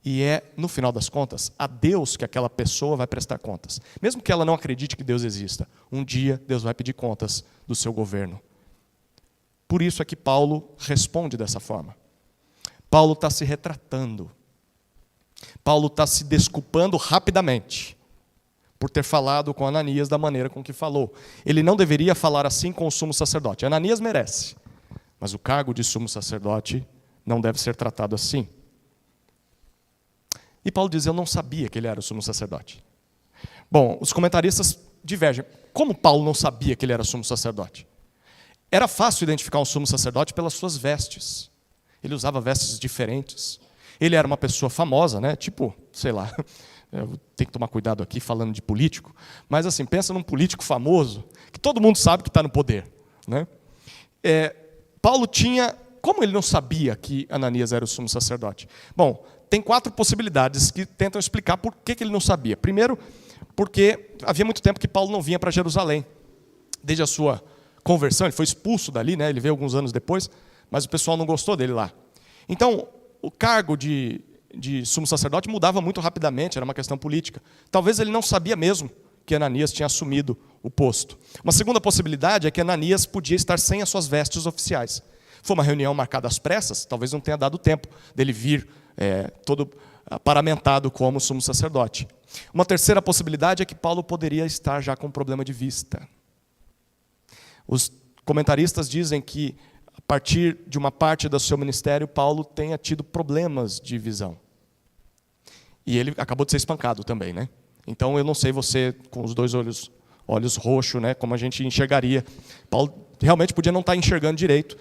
E é, no final das contas, a Deus que aquela pessoa vai prestar contas. Mesmo que ela não acredite que Deus exista, um dia Deus vai pedir contas do seu governo. Por isso é que Paulo responde dessa forma. Paulo está se retratando. Paulo está se desculpando rapidamente por ter falado com Ananias da maneira com que falou. Ele não deveria falar assim com o sumo sacerdote. Ananias merece, mas o cargo de sumo sacerdote não deve ser tratado assim. E Paulo diz: eu não sabia que ele era o sumo sacerdote. Bom, os comentaristas divergem. como Paulo não sabia que ele era sumo sacerdote? Era fácil identificar um sumo sacerdote pelas suas vestes. Ele usava vestes diferentes. Ele era uma pessoa famosa, né? Tipo, sei lá, eu tenho que tomar cuidado aqui falando de político, mas assim, pensa num político famoso, que todo mundo sabe que está no poder, né? Paulo tinha... Como ele não sabia que Ananias era o sumo sacerdote? Bom, tem 4 possibilidades que tentam explicar por que ele não sabia. Primeiro, porque havia muito tempo que Paulo não vinha para Jerusalém. Desde a sua conversão, ele foi expulso dali, né? Ele veio alguns anos depois, mas o pessoal não gostou dele lá. Então, o cargo de sumo sacerdote mudava muito rapidamente, era uma questão política. Talvez ele não sabia mesmo que Ananias tinha assumido o posto. Uma segunda possibilidade é que Ananias podia estar sem as suas vestes oficiais. Foi uma reunião marcada às pressas, talvez não tenha dado tempo dele vir todo paramentado como sumo sacerdote. Uma terceira possibilidade é que Paulo poderia estar já com problema de vista. Os comentaristas dizem que, a partir de uma parte do seu ministério, Paulo tenha tido problemas de visão. E ele acabou de ser espancado também, né? Então, eu não sei você, com os 2 olhos roxos, né, como a gente enxergaria. Paulo realmente podia não estar enxergando direito.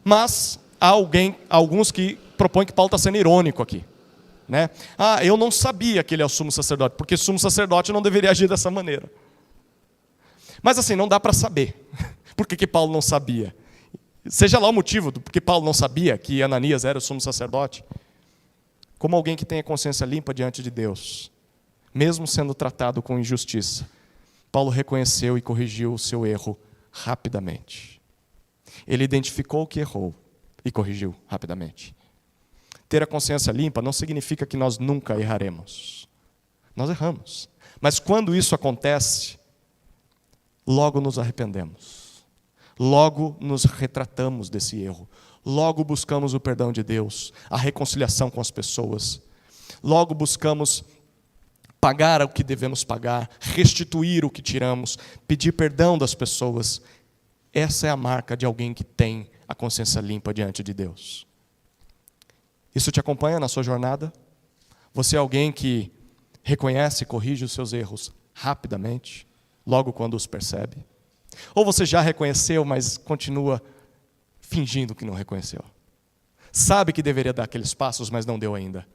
Mas há alguns que propõem que Paulo está sendo irônico aqui, né? Eu não sabia que ele é o sumo sacerdote, porque sumo sacerdote não deveria agir dessa maneira. Mas assim, não dá para saber por que Paulo não sabia. Seja lá o motivo do porquê Paulo não sabia que Ananias era o sumo sacerdote. Como alguém que tem a consciência limpa diante de Deus, mesmo sendo tratado com injustiça, Paulo reconheceu e corrigiu o seu erro rapidamente. Ele identificou que errou e corrigiu rapidamente. Ter a consciência limpa não significa que nós nunca erraremos. Nós erramos. Mas quando isso acontece, logo nos arrependemos. Logo nos retratamos desse erro. Logo buscamos o perdão de Deus, a reconciliação com as pessoas. Logo buscamos pagar o que devemos pagar, restituir o que tiramos, pedir perdão das pessoas. Essa é a marca de alguém que tem a consciência limpa diante de Deus. Isso te acompanha na sua jornada? Você é alguém que reconhece e corrige os seus erros rapidamente, logo quando os percebe? Ou você já reconheceu, mas continua fingindo que não reconheceu? Sabe que deveria dar aqueles passos, mas não deu ainda.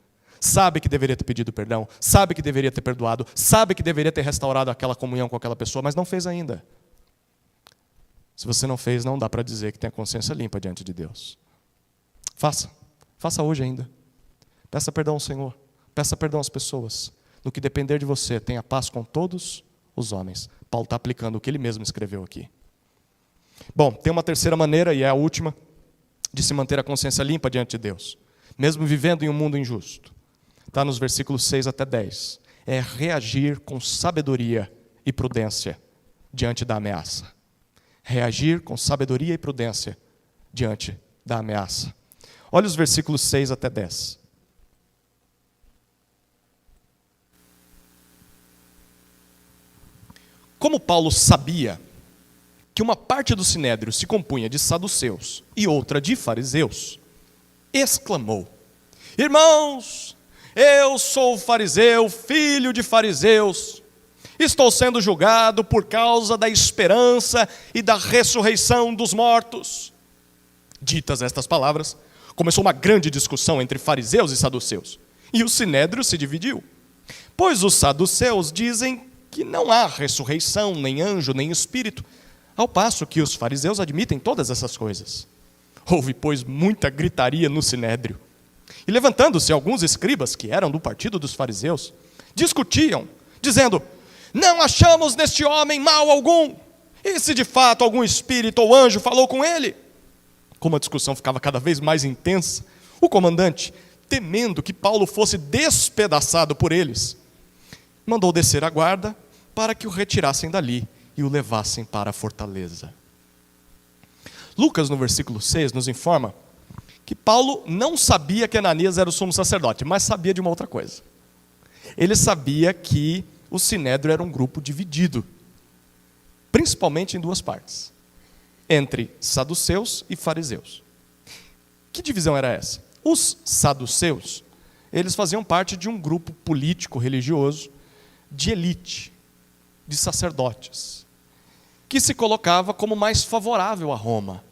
Sabe que deveria ter pedido perdão, sabe que deveria ter perdoado, sabe que deveria ter restaurado aquela comunhão com aquela pessoa, mas não fez ainda. Se você não fez, não dá para dizer que tem a consciência limpa diante de Deus. Faça hoje ainda. Peça perdão ao Senhor, peça perdão às pessoas. No que depender de você, tenha paz com todos os homens. Paulo está aplicando o que ele mesmo escreveu aqui. Bom, tem uma terceira maneira, e é a última, de se manter a consciência limpa diante de Deus, mesmo vivendo em um mundo injusto. Está nos versículos 6 até 10. É reagir com sabedoria e prudência diante da ameaça. Reagir com sabedoria e prudência diante da ameaça. Olha os versículos 6 até 10. Como Paulo sabia que uma parte do sinédrio se compunha de saduceus e outra de fariseus, exclamou: Irmãos, eu sou fariseu, filho de fariseus. Estou sendo julgado por causa da esperança e da ressurreição dos mortos. Ditas estas palavras, começou uma grande discussão entre fariseus e saduceus. E o sinédrio se dividiu. Pois os saduceus dizem que não há ressurreição, nem anjo, nem espírito, ao passo que os fariseus admitem todas essas coisas. Houve, pois, muita gritaria no sinédrio. E levantando-se alguns escribas, que eram do partido dos fariseus, discutiam, dizendo: Não achamos neste homem mal algum. E se de fato algum espírito ou anjo falou com ele? Como a discussão ficava cada vez mais intensa, o comandante, temendo que Paulo fosse despedaçado por eles, mandou descer a guarda para que o retirassem dali e o levassem para a fortaleza. Lucas, no versículo 6, nos informa que Paulo não sabia que Ananias era o sumo sacerdote, mas sabia de uma outra coisa. Ele sabia que o sinédrio era um grupo dividido, principalmente em duas partes, entre saduceus e fariseus. Que divisão era essa? Os saduceus, eles faziam parte de um grupo político religioso de elite, de sacerdotes. que se colocava como mais favorável a Roma.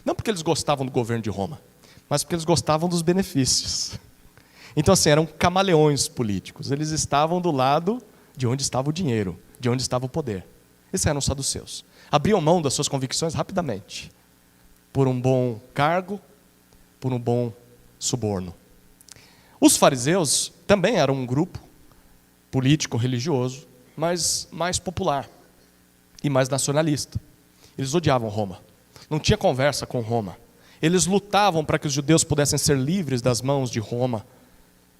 Não porque eles gostavam do governo de Roma, mas porque eles gostavam dos benefícios. Então, assim, eram camaleões políticos. Eles estavam do lado de onde estava o dinheiro, de onde estava o poder. Esses eram os saduceus. Abriam mão das suas convicções rapidamente, por um bom cargo, por um bom suborno. Os fariseus também eram um grupo político-religioso, mas mais popular e mais nacionalista. Eles odiavam Roma. Não tinha conversa com Roma. Eles lutavam para que os judeus pudessem ser livres das mãos de Roma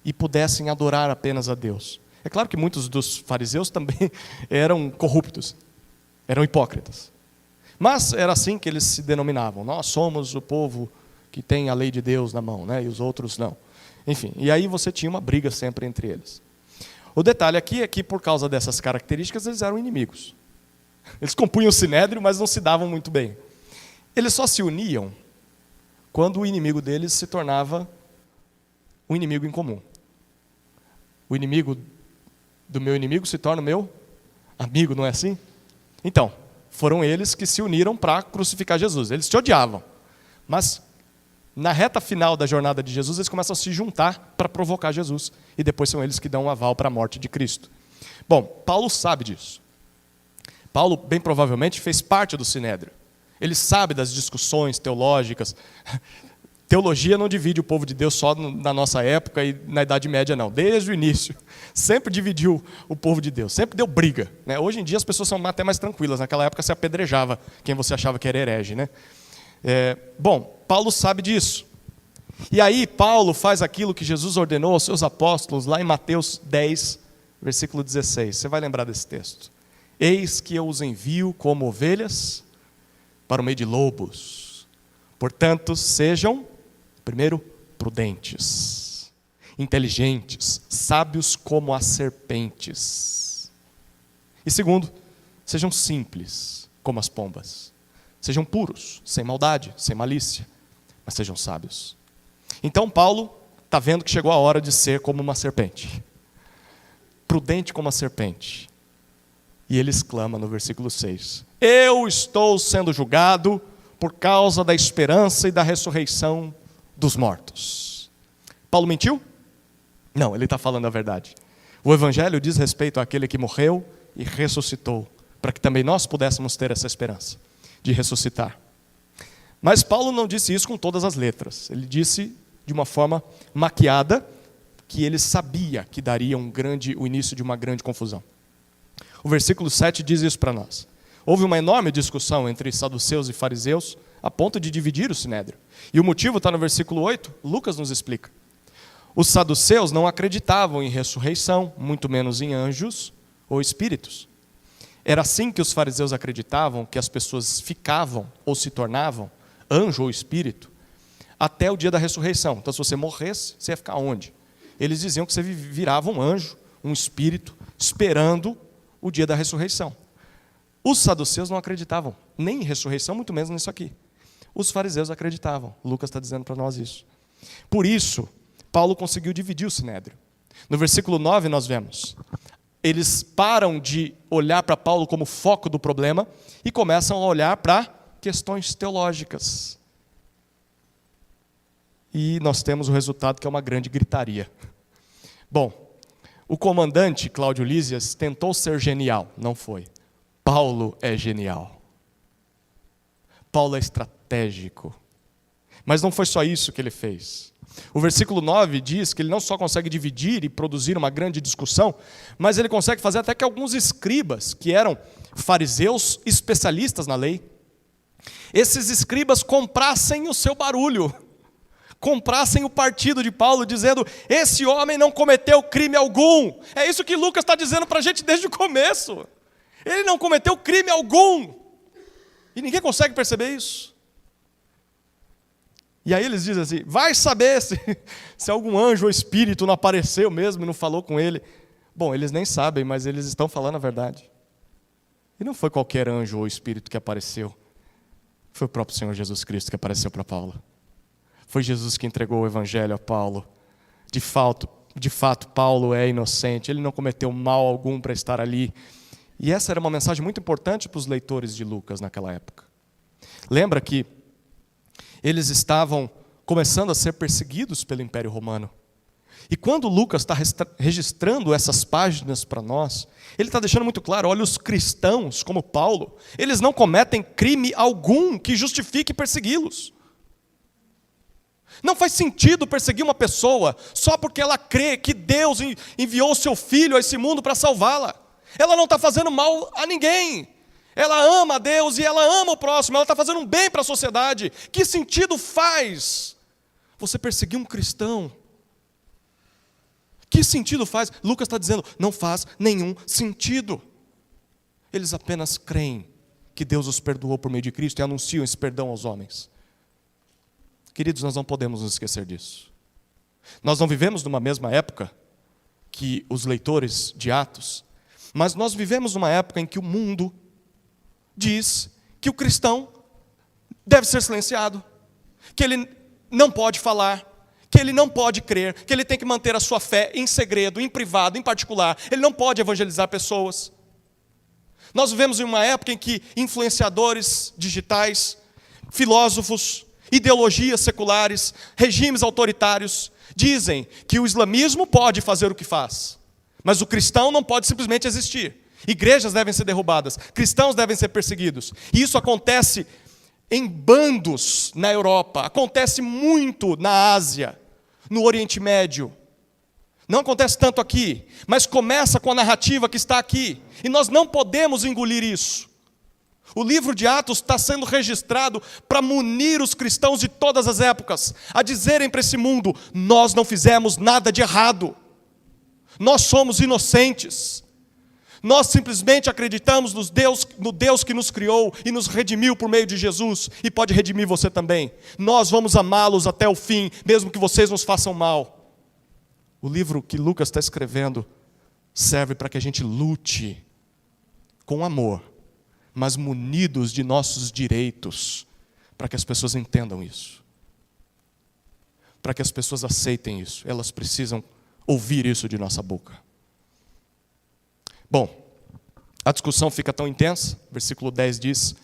e pudessem adorar apenas a Deus. É claro que muitos dos fariseus também eram corruptos, eram hipócritas. Mas era assim que eles se denominavam. Nós somos o povo que tem a lei de Deus na mão, né? E os outros não. Enfim, e aí você tinha uma briga sempre entre eles. O detalhe aqui é que, por causa dessas características, eles eram inimigos. Eles compunham o sinédrio, mas não se davam muito bem. Eles só se uniam quando o inimigo deles se tornava um inimigo em comum. O inimigo do meu inimigo se torna o meu amigo, não é assim? Então, foram eles que se uniram para crucificar Jesus. Eles se odiavam, mas na reta final da jornada de Jesus, eles começam a se juntar para provocar Jesus. E depois são eles que dão um aval para a morte de Cristo. Bom, Paulo sabe disso. Paulo, bem provavelmente, fez parte do Sinédrio. Ele sabe das discussões teológicas. Teologia não divide o povo de Deus só na nossa época e na Idade Média, não. Desde o início. Sempre dividiu o povo de Deus. Sempre deu briga, né? Hoje em dia as pessoas são até mais tranquilas. Naquela época se apedrejava quem você achava que era herege, né? Bom, Paulo sabe disso. E aí Paulo faz aquilo que Jesus ordenou aos seus apóstolos lá em Mateus 10, versículo 16. Você vai lembrar desse texto. Eis que eu os envio como ovelhas para o meio de lobos. Portanto, sejam, primeiro, prudentes, inteligentes, sábios como as serpentes. E segundo, sejam simples como as pombas. Sejam puros, sem maldade, sem malícia, mas sejam sábios. Então Paulo está vendo que chegou a hora de ser como uma serpente. Prudente como a serpente. E ele exclama no versículo 6. Eu estou sendo julgado por causa da esperança e da ressurreição dos mortos. Paulo mentiu? Não, ele está falando a verdade. O Evangelho diz respeito àquele que morreu e ressuscitou, para que também nós pudéssemos ter essa esperança de ressuscitar. Mas Paulo não disse isso com todas as letras. Ele disse de uma forma maquiada que ele sabia que daria o início de uma grande confusão. O versículo 7 diz isso para nós. Houve uma enorme discussão entre saduceus e fariseus a ponto de dividir o sinédrio. E o motivo está no versículo 8, Lucas nos explica. Os saduceus não acreditavam em ressurreição, muito menos em anjos ou espíritos. Era assim que os fariseus acreditavam que as pessoas ficavam ou se tornavam anjo ou espírito até o dia da ressurreição. Então, se você morresse, você ia ficar onde? Eles diziam que você virava um anjo, um espírito, esperando o dia da ressurreição. Os saduceus não acreditavam nem em ressurreição, muito menos nisso aqui. Os fariseus acreditavam. Lucas está dizendo para nós isso. Por isso, Paulo conseguiu dividir o sinédrio. No versículo 9 nós vemos, eles param de olhar para Paulo como foco do problema e começam a olhar para questões teológicas. E nós temos o resultado que é uma grande gritaria. Bom, o comandante Cláudio Lísias tentou ser genial, não foi. Paulo é genial. Paulo é estratégico. Mas não foi só isso que ele fez. O versículo 9 diz que ele não só consegue dividir e produzir uma grande discussão, mas ele consegue fazer até que alguns escribas, que eram fariseus especialistas na lei, esses escribas comprassem o seu barulho, comprassem o partido de Paulo, dizendo, esse homem não cometeu crime algum. É isso que Lucas está dizendo para a gente desde o começo. Ele não cometeu crime algum. E ninguém consegue perceber isso. E aí eles dizem assim, vai saber se algum anjo ou espírito não apareceu mesmo e não falou com ele. Bom, eles nem sabem, mas eles estão falando a verdade. E não foi qualquer anjo ou espírito que apareceu. Foi o próprio Senhor Jesus Cristo que apareceu para Paulo. Foi Jesus que entregou o Evangelho a Paulo. De fato, Paulo é inocente. Ele não cometeu mal algum para estar ali. E essa era uma mensagem muito importante para os leitores de Lucas naquela época. Lembra que eles estavam começando a ser perseguidos pelo Império Romano. E quando Lucas está registrando essas páginas para nós, ele está deixando muito claro, olha, os cristãos, como Paulo, eles não cometem crime algum que justifique persegui-los. Não faz sentido perseguir uma pessoa só porque ela crê que Deus enviou o seu Filho a esse mundo para salvá-la. Ela não está fazendo mal a ninguém. Ela ama a Deus e ela ama o próximo, ela está fazendo um bem para a sociedade. Que sentido faz você perseguir um cristão? Que sentido faz? Lucas está dizendo, não faz nenhum sentido. Eles apenas creem que Deus os perdoou por meio de Cristo e anunciam esse perdão aos homens. Queridos, nós não podemos nos esquecer disso. Nós não vivemos numa mesma época que os leitores de Atos, mas nós vivemos numa época em que o mundo diz que o cristão deve ser silenciado, que ele não pode falar, que ele não pode crer, que ele tem que manter a sua fé em segredo, em privado, em particular. Ele não pode evangelizar pessoas. Nós vivemos em uma época em que influenciadores digitais, filósofos, ideologias seculares, regimes autoritários, dizem que o islamismo pode fazer o que faz, mas o cristão não pode simplesmente existir. Igrejas devem ser derrubadas, cristãos devem ser perseguidos. E isso acontece em bandos na Europa, acontece muito na Ásia, no Oriente Médio. Não acontece tanto aqui, mas começa com a narrativa que está aqui. E nós não podemos engolir isso. O livro de Atos está sendo registrado para munir os cristãos de todas as épocas, a dizerem para esse mundo, nós não fizemos nada de errado. Nós somos inocentes. Nós simplesmente acreditamos no Deus que nos criou e nos redimiu por meio de Jesus e pode redimir você também. Nós vamos amá-los até o fim, mesmo que vocês nos façam mal. O livro que Lucas está escrevendo serve para que a gente lute com amor, mas munidos de nossos direitos, para que as pessoas entendam isso. Para que as pessoas aceitem isso. Elas precisam ouvir isso de nossa boca. Bom, a discussão fica tão intensa, versículo 10 diz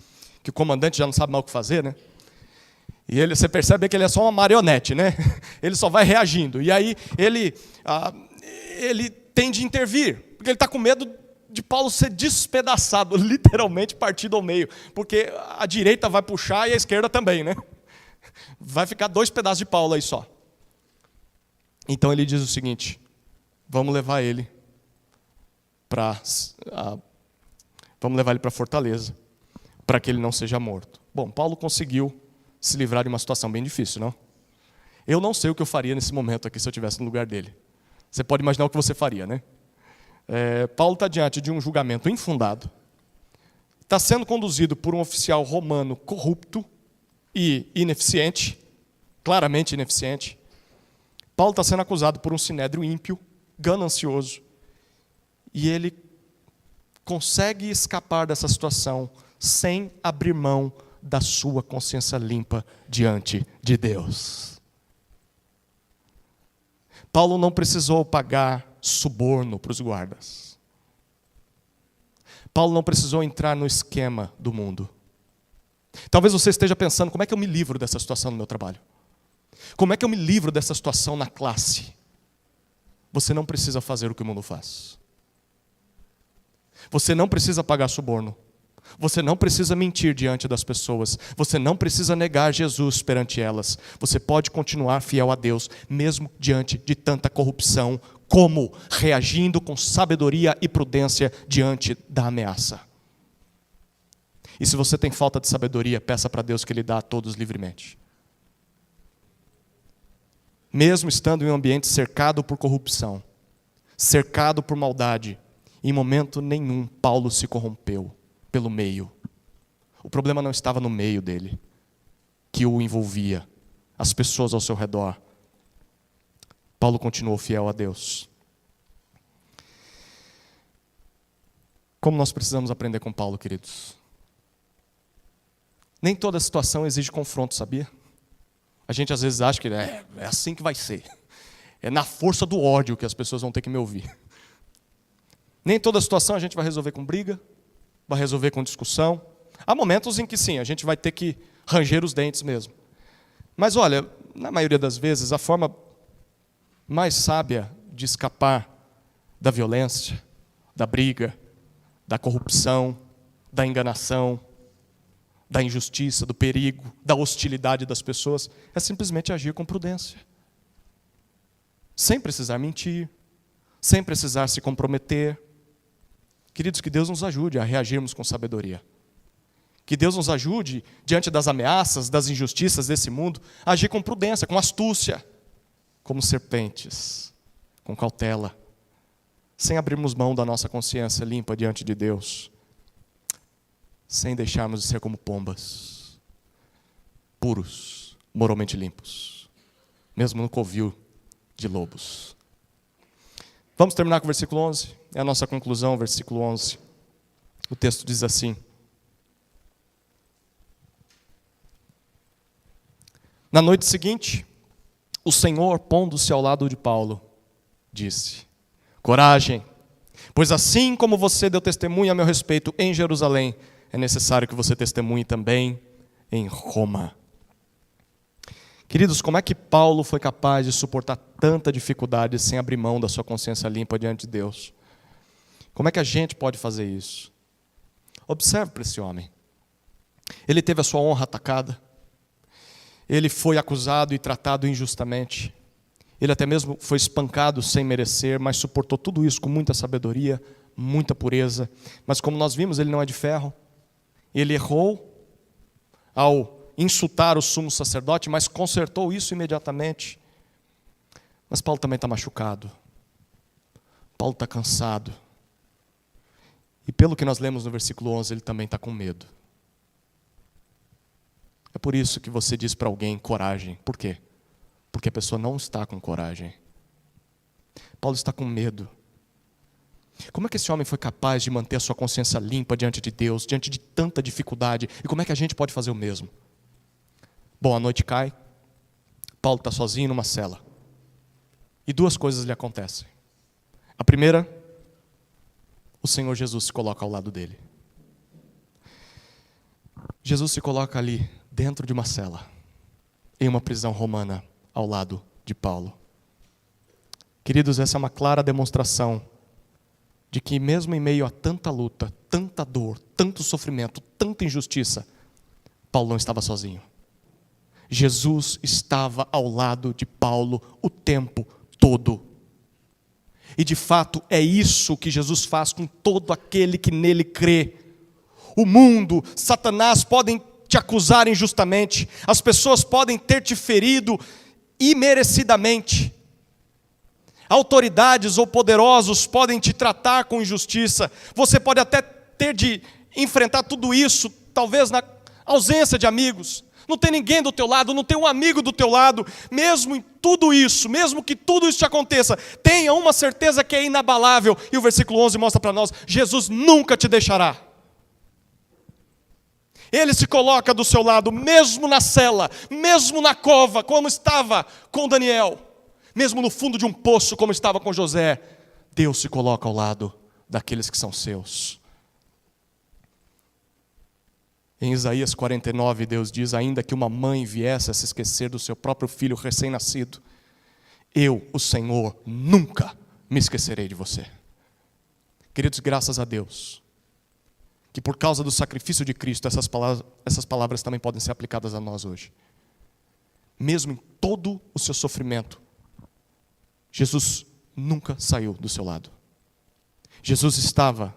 que o comandante já não sabe mais o que fazer, né? E você percebe que ele é só uma marionete, né? Ele só vai reagindo. E aí ele tem de intervir, porque ele está com medo de Paulo ser despedaçado, literalmente partido ao meio, porque a direita vai puxar e a esquerda também, né? Vai ficar 2 pedaços de Paulo aí só. Então ele diz o seguinte, vamos levar ele para Fortaleza, para que ele não seja morto. Bom, Paulo conseguiu se livrar de uma situação bem difícil, não? Eu não sei o que eu faria nesse momento aqui se eu estivesse no lugar dele. Você pode imaginar o que você faria, né? Paulo está diante de um julgamento infundado, está sendo conduzido por um oficial romano corrupto e ineficiente, claramente ineficiente. Paulo está sendo acusado por um sinédrio ímpio, ganancioso, e ele consegue escapar dessa situação sem abrir mão da sua consciência limpa diante de Deus. Paulo não precisou pagar suborno para os guardas. Paulo não precisou entrar no esquema do mundo. Talvez você esteja pensando, como é que eu me livro dessa situação no meu trabalho? Como é que eu me livro dessa situação na classe? Você não precisa fazer o que o mundo faz. Você não precisa pagar suborno. Você não precisa mentir diante das pessoas. Você não precisa negar Jesus perante elas. Você pode continuar fiel a Deus, mesmo diante de tanta corrupção, como reagindo com sabedoria e prudência diante da ameaça. E se você tem falta de sabedoria, peça para Deus que Ele dá a todos livremente. Mesmo estando em um ambiente cercado por corrupção, cercado por maldade, em momento nenhum Paulo se corrompeu pelo meio. O problema não estava no meio dele, que o envolvia, as pessoas ao seu redor. Paulo continuou fiel a Deus. Como nós precisamos aprender com Paulo, queridos? Nem toda situação exige confronto, sabia? A gente às vezes acha que é assim que vai ser. É na força do ódio que as pessoas vão ter que me ouvir. Nem toda situação a gente vai resolver com briga, vai resolver com discussão. Há momentos em que sim, a gente vai ter que ranger os dentes mesmo. Mas olha, na maioria das vezes, a forma mais sábia de escapar da violência, da briga, da corrupção, da enganação, da injustiça, do perigo, da hostilidade das pessoas, é simplesmente agir com prudência. Sem precisar mentir, sem precisar se comprometer. Queridos, que Deus nos ajude a reagirmos com sabedoria. Que Deus nos ajude, diante das ameaças, das injustiças desse mundo, a agir com prudência, com astúcia, como serpentes, com cautela, sem abrirmos mão da nossa consciência limpa diante de Deus, sem deixarmos de ser como pombas, puros, moralmente limpos, mesmo no covil de lobos. Vamos terminar com o versículo 11, é a nossa conclusão, versículo 11. O texto diz assim: na noite seguinte, o Senhor, pondo-se ao lado de Paulo, disse: coragem, pois assim como você deu testemunho a meu respeito em Jerusalém, é necessário que você testemunhe também em Roma. Queridos, como é que Paulo foi capaz de suportar tanta dificuldade sem abrir mão da sua consciência limpa diante de Deus? Como é que a gente pode fazer isso? Observe para esse homem. Ele teve a sua honra atacada. Ele foi acusado e tratado injustamente. Ele até mesmo foi espancado sem merecer, mas suportou tudo isso com muita sabedoria, muita pureza. Mas como nós vimos, ele não é de ferro. Ele errou ao insultar o sumo sacerdote, mas consertou isso imediatamente. Mas Paulo também está machucado. Paulo está cansado. E pelo que nós lemos no versículo 11, ele também está com medo. É por isso que você diz para alguém coragem. Por quê? Porque a pessoa não está com coragem. Paulo está com medo. Como é que esse homem foi capaz de manter a sua consciência limpa diante de Deus, diante de tanta dificuldade? E como é que a gente pode fazer o mesmo? Bom, a noite cai, Paulo está sozinho numa cela. E duas coisas lhe acontecem. A primeira, o Senhor Jesus se coloca ao lado dele. Jesus se coloca ali, dentro de uma cela, em uma prisão romana, ao lado de Paulo. Queridos, essa é uma clara demonstração de que mesmo em meio a tanta luta, tanta dor, tanto sofrimento, tanta injustiça, Paulo não estava sozinho. Jesus estava ao lado de Paulo o tempo todo. E de fato é isso que Jesus faz com todo aquele que nele crê. O mundo, Satanás podem te acusar injustamente, as pessoas podem ter te ferido imerecidamente. Autoridades ou poderosos podem te tratar com injustiça. Você pode até ter de enfrentar tudo isso, talvez na ausência de amigos. Não tem ninguém do teu lado, não tem um amigo do teu lado. Mesmo em tudo isso, mesmo que tudo isso te aconteça, tenha uma certeza que é inabalável. E o versículo 11 mostra para nós: Jesus nunca te deixará. Ele se coloca do seu lado, mesmo na cela, mesmo na cova, como estava com Daniel, mesmo no fundo de um poço, como estava com José. Deus se coloca ao lado daqueles que são seus. Em Isaías 49, Deus diz: ainda que uma mãe viesse a se esquecer do seu próprio filho recém-nascido, eu, o Senhor, nunca me esquecerei de você. Queridos, graças a Deus, que por causa do sacrifício de Cristo, essas palavras também podem ser aplicadas a nós hoje. Mesmo em todo o seu sofrimento, Jesus nunca saiu do seu lado. Jesus estava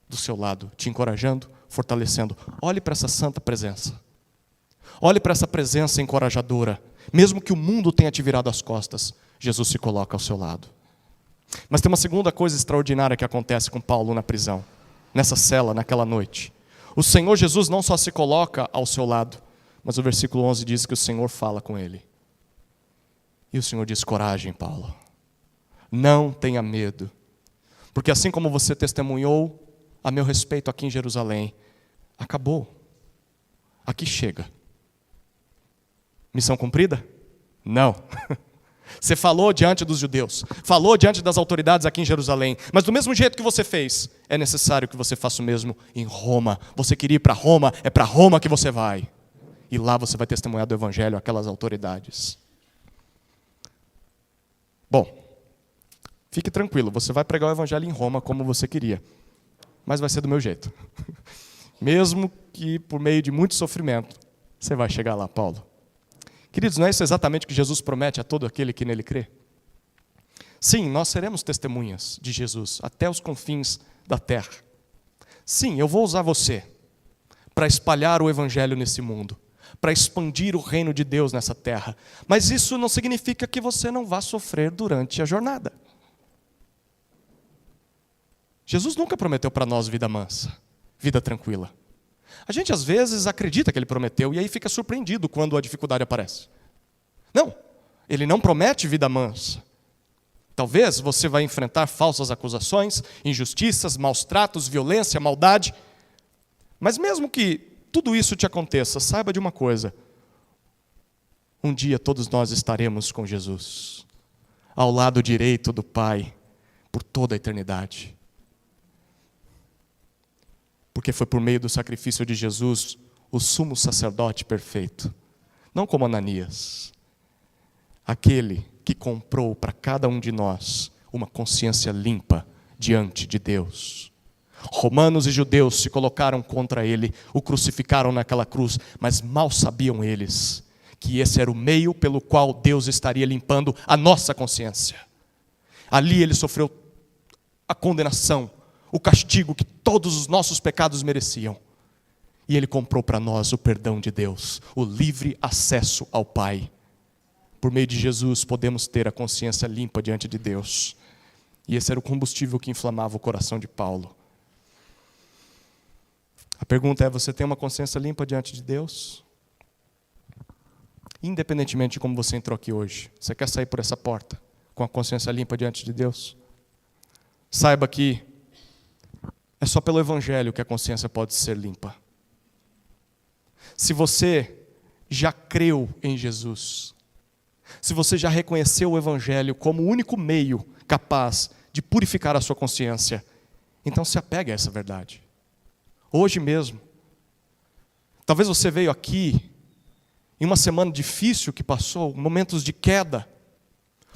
do seu lado, te encorajando, fortalecendo. Olhe para essa santa presença. Olhe para essa presença encorajadora. Mesmo que o mundo tenha te virado as costas, Jesus se coloca ao seu lado. Mas tem uma segunda coisa extraordinária que acontece com Paulo na prisão, nessa cela, naquela noite. O Senhor Jesus não só se coloca ao seu lado, mas o versículo 11 diz que o Senhor fala com ele. E o Senhor diz: coragem, Paulo. Não tenha medo. Porque assim como você testemunhou a meu respeito aqui em Jerusalém, acabou. Aqui chega. Missão cumprida? Não. Você falou diante dos judeus, falou diante das autoridades aqui em Jerusalém, mas do mesmo jeito que você fez, é necessário que você faça o mesmo em Roma. Você queria ir para Roma, é para Roma que você vai. E lá você vai testemunhar do evangelho àquelas autoridades. Bom, fique tranquilo, você vai pregar o evangelho em Roma como você queria, mas vai ser do meu jeito. Mesmo que por meio de muito sofrimento, você vai chegar lá, Paulo. Queridos, não é isso exatamente que Jesus promete a todo aquele que nele crê? Sim, nós seremos testemunhas de Jesus até os confins da terra. Sim, eu vou usar você para espalhar o evangelho nesse mundo, para expandir o reino de Deus nessa terra. Mas isso não significa que você não vá sofrer durante a jornada. Jesus nunca prometeu para nós vida mansa, vida tranquila. A gente às vezes acredita que ele prometeu e aí fica surpreendido quando a dificuldade aparece. Não, ele não promete vida mansa. Talvez você vai enfrentar falsas acusações, injustiças, maus tratos, violência, maldade. Mas mesmo que tudo isso te aconteça, saiba de uma coisa. Um dia todos nós estaremos com Jesus, ao lado direito do Pai, por toda a eternidade. Porque foi por meio do sacrifício de Jesus, o sumo sacerdote perfeito. Não como Ananias. Aquele que comprou para cada um de nós uma consciência limpa diante de Deus. Romanos e judeus se colocaram contra ele, o crucificaram naquela cruz, mas mal sabiam eles que esse era o meio pelo qual Deus estaria limpando a nossa consciência. Ali ele sofreu a condenação, o castigo que todos os nossos pecados mereciam. E ele comprou para nós o perdão de Deus, o livre acesso ao Pai. Por meio de Jesus podemos ter a consciência limpa diante de Deus. E esse era o combustível que inflamava o coração de Paulo. A pergunta é, você tem uma consciência limpa diante de Deus? Independentemente de como você entrou aqui hoje, você quer sair por essa porta com a consciência limpa diante de Deus? Saiba que é só pelo evangelho que a consciência pode ser limpa. Se você já creu em Jesus, se você já reconheceu o evangelho como o único meio capaz de purificar a sua consciência, então se apegue a essa verdade. Hoje mesmo. Talvez você veio aqui em uma semana difícil que passou, momentos de queda,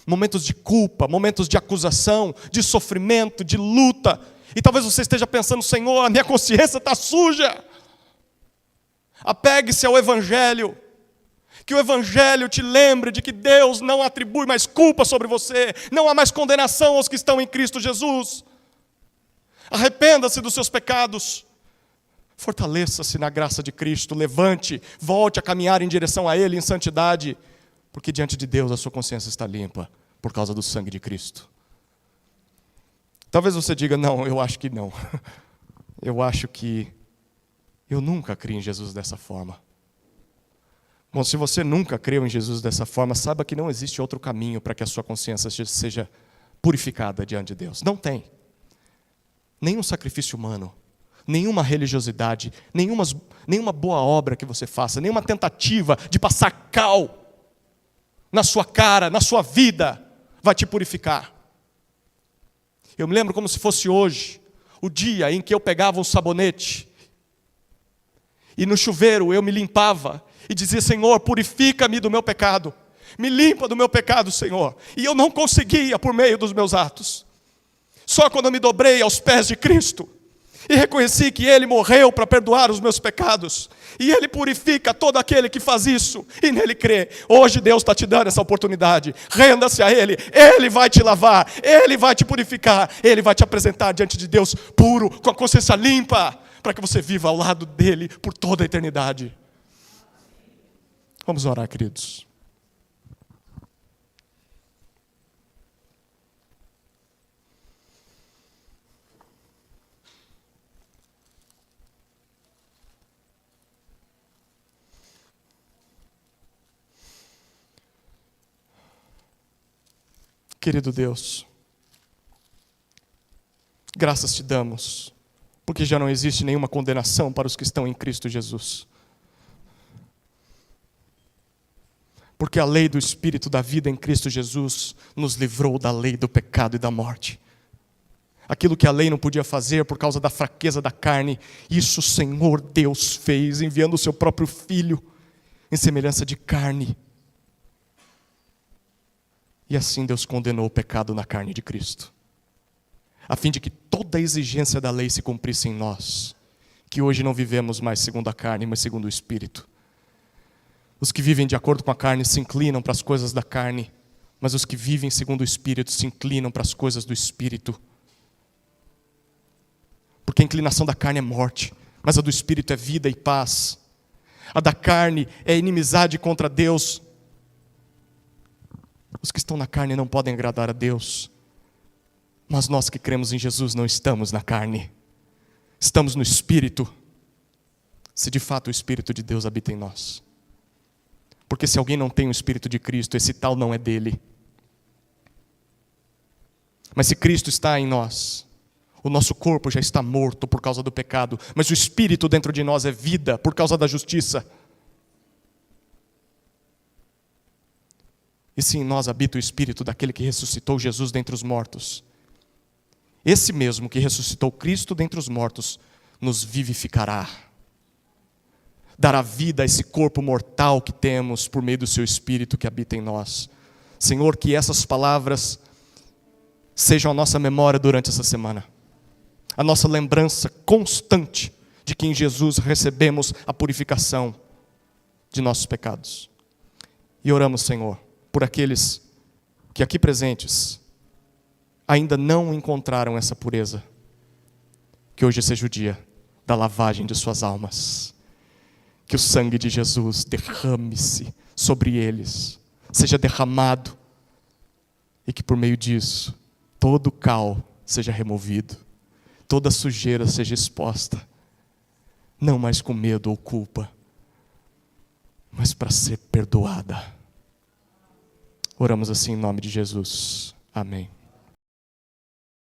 momentos de culpa, momentos de acusação, de sofrimento, de luta. E talvez você esteja pensando, Senhor, a minha consciência está suja. Apegue-se ao evangelho. Que o evangelho te lembre de que Deus não atribui mais culpa sobre você. Não há mais condenação aos que estão em Cristo Jesus. Arrependa-se dos seus pecados. Fortaleça-se na graça de Cristo. Levante, volte a caminhar em direção a Ele em santidade. Porque diante de Deus a sua consciência está limpa por causa do sangue de Cristo. Talvez você diga, não, eu acho que não. Eu acho que eu nunca criei em Jesus dessa forma. Bom, se você nunca creu em Jesus dessa forma, saiba que não existe outro caminho para que a sua consciência seja purificada diante de Deus. Não tem. Nenhum sacrifício humano, nenhuma religiosidade, nenhuma boa obra que você faça, nenhuma tentativa de passar cal na sua cara, na sua vida, vai te purificar. Eu me lembro como se fosse hoje, o dia em que eu pegava um sabonete e no chuveiro eu me limpava e dizia, Senhor, purifica-me do meu pecado. Me limpa do meu pecado, Senhor. E eu não conseguia por meio dos meus atos. Só quando eu me dobrei aos pés de Cristo e reconheci que Ele morreu para perdoar os meus pecados. E Ele purifica todo aquele que faz isso e nele crê. Hoje Deus está te dando essa oportunidade. Renda-se a Ele. Ele vai te lavar. Ele vai te purificar. Ele vai te apresentar diante de Deus puro, com a consciência limpa, para que você viva ao lado dEle por toda a eternidade. Vamos orar, queridos. Querido Deus, graças te damos, porque já não existe nenhuma condenação para os que estão em Cristo Jesus. Porque a lei do Espírito da vida em Cristo Jesus nos livrou da lei do pecado e da morte. Aquilo que a lei não podia fazer por causa da fraqueza da carne, isso o Senhor Deus fez, enviando o seu próprio Filho em semelhança de carne. E assim Deus condenou o pecado na carne de Cristo, a fim de que toda a exigência da lei se cumprisse em nós, que hoje não vivemos mais segundo a carne, mas segundo o Espírito. Os que vivem de acordo com a carne se inclinam para as coisas da carne, mas os que vivem segundo o Espírito se inclinam para as coisas do Espírito. Porque a inclinação da carne é morte, mas a do Espírito é vida e paz. A da carne é inimizade contra Deus. Os que estão na carne não podem agradar a Deus. Mas nós que cremos em Jesus não estamos na carne. Estamos no Espírito. Se de fato o Espírito de Deus habita em nós. Porque se alguém não tem o Espírito de Cristo, esse tal não é dele. Mas se Cristo está em nós, o nosso corpo já está morto por causa do pecado, mas o Espírito dentro de nós é vida por causa da justiça. E se em nós habita o Espírito daquele que ressuscitou Jesus dentre os mortos, esse mesmo que ressuscitou Cristo dentre os mortos, nos vivificará. Dará vida a esse corpo mortal que temos por meio do seu Espírito que habita em nós. Senhor, que essas palavras sejam a nossa memória durante essa semana. A nossa lembrança constante de que em Jesus recebemos a purificação de nossos pecados. E oramos, Senhor, por aqueles que aqui presentes ainda não encontraram essa pureza. Que hoje seja o dia da lavagem de suas almas. Que o sangue de Jesus derrame-se sobre eles, seja derramado, e que por meio disso todo o cal seja removido, toda a sujeira seja exposta, não mais com medo ou culpa, mas para ser perdoada. Oramos assim em nome de Jesus. Amém.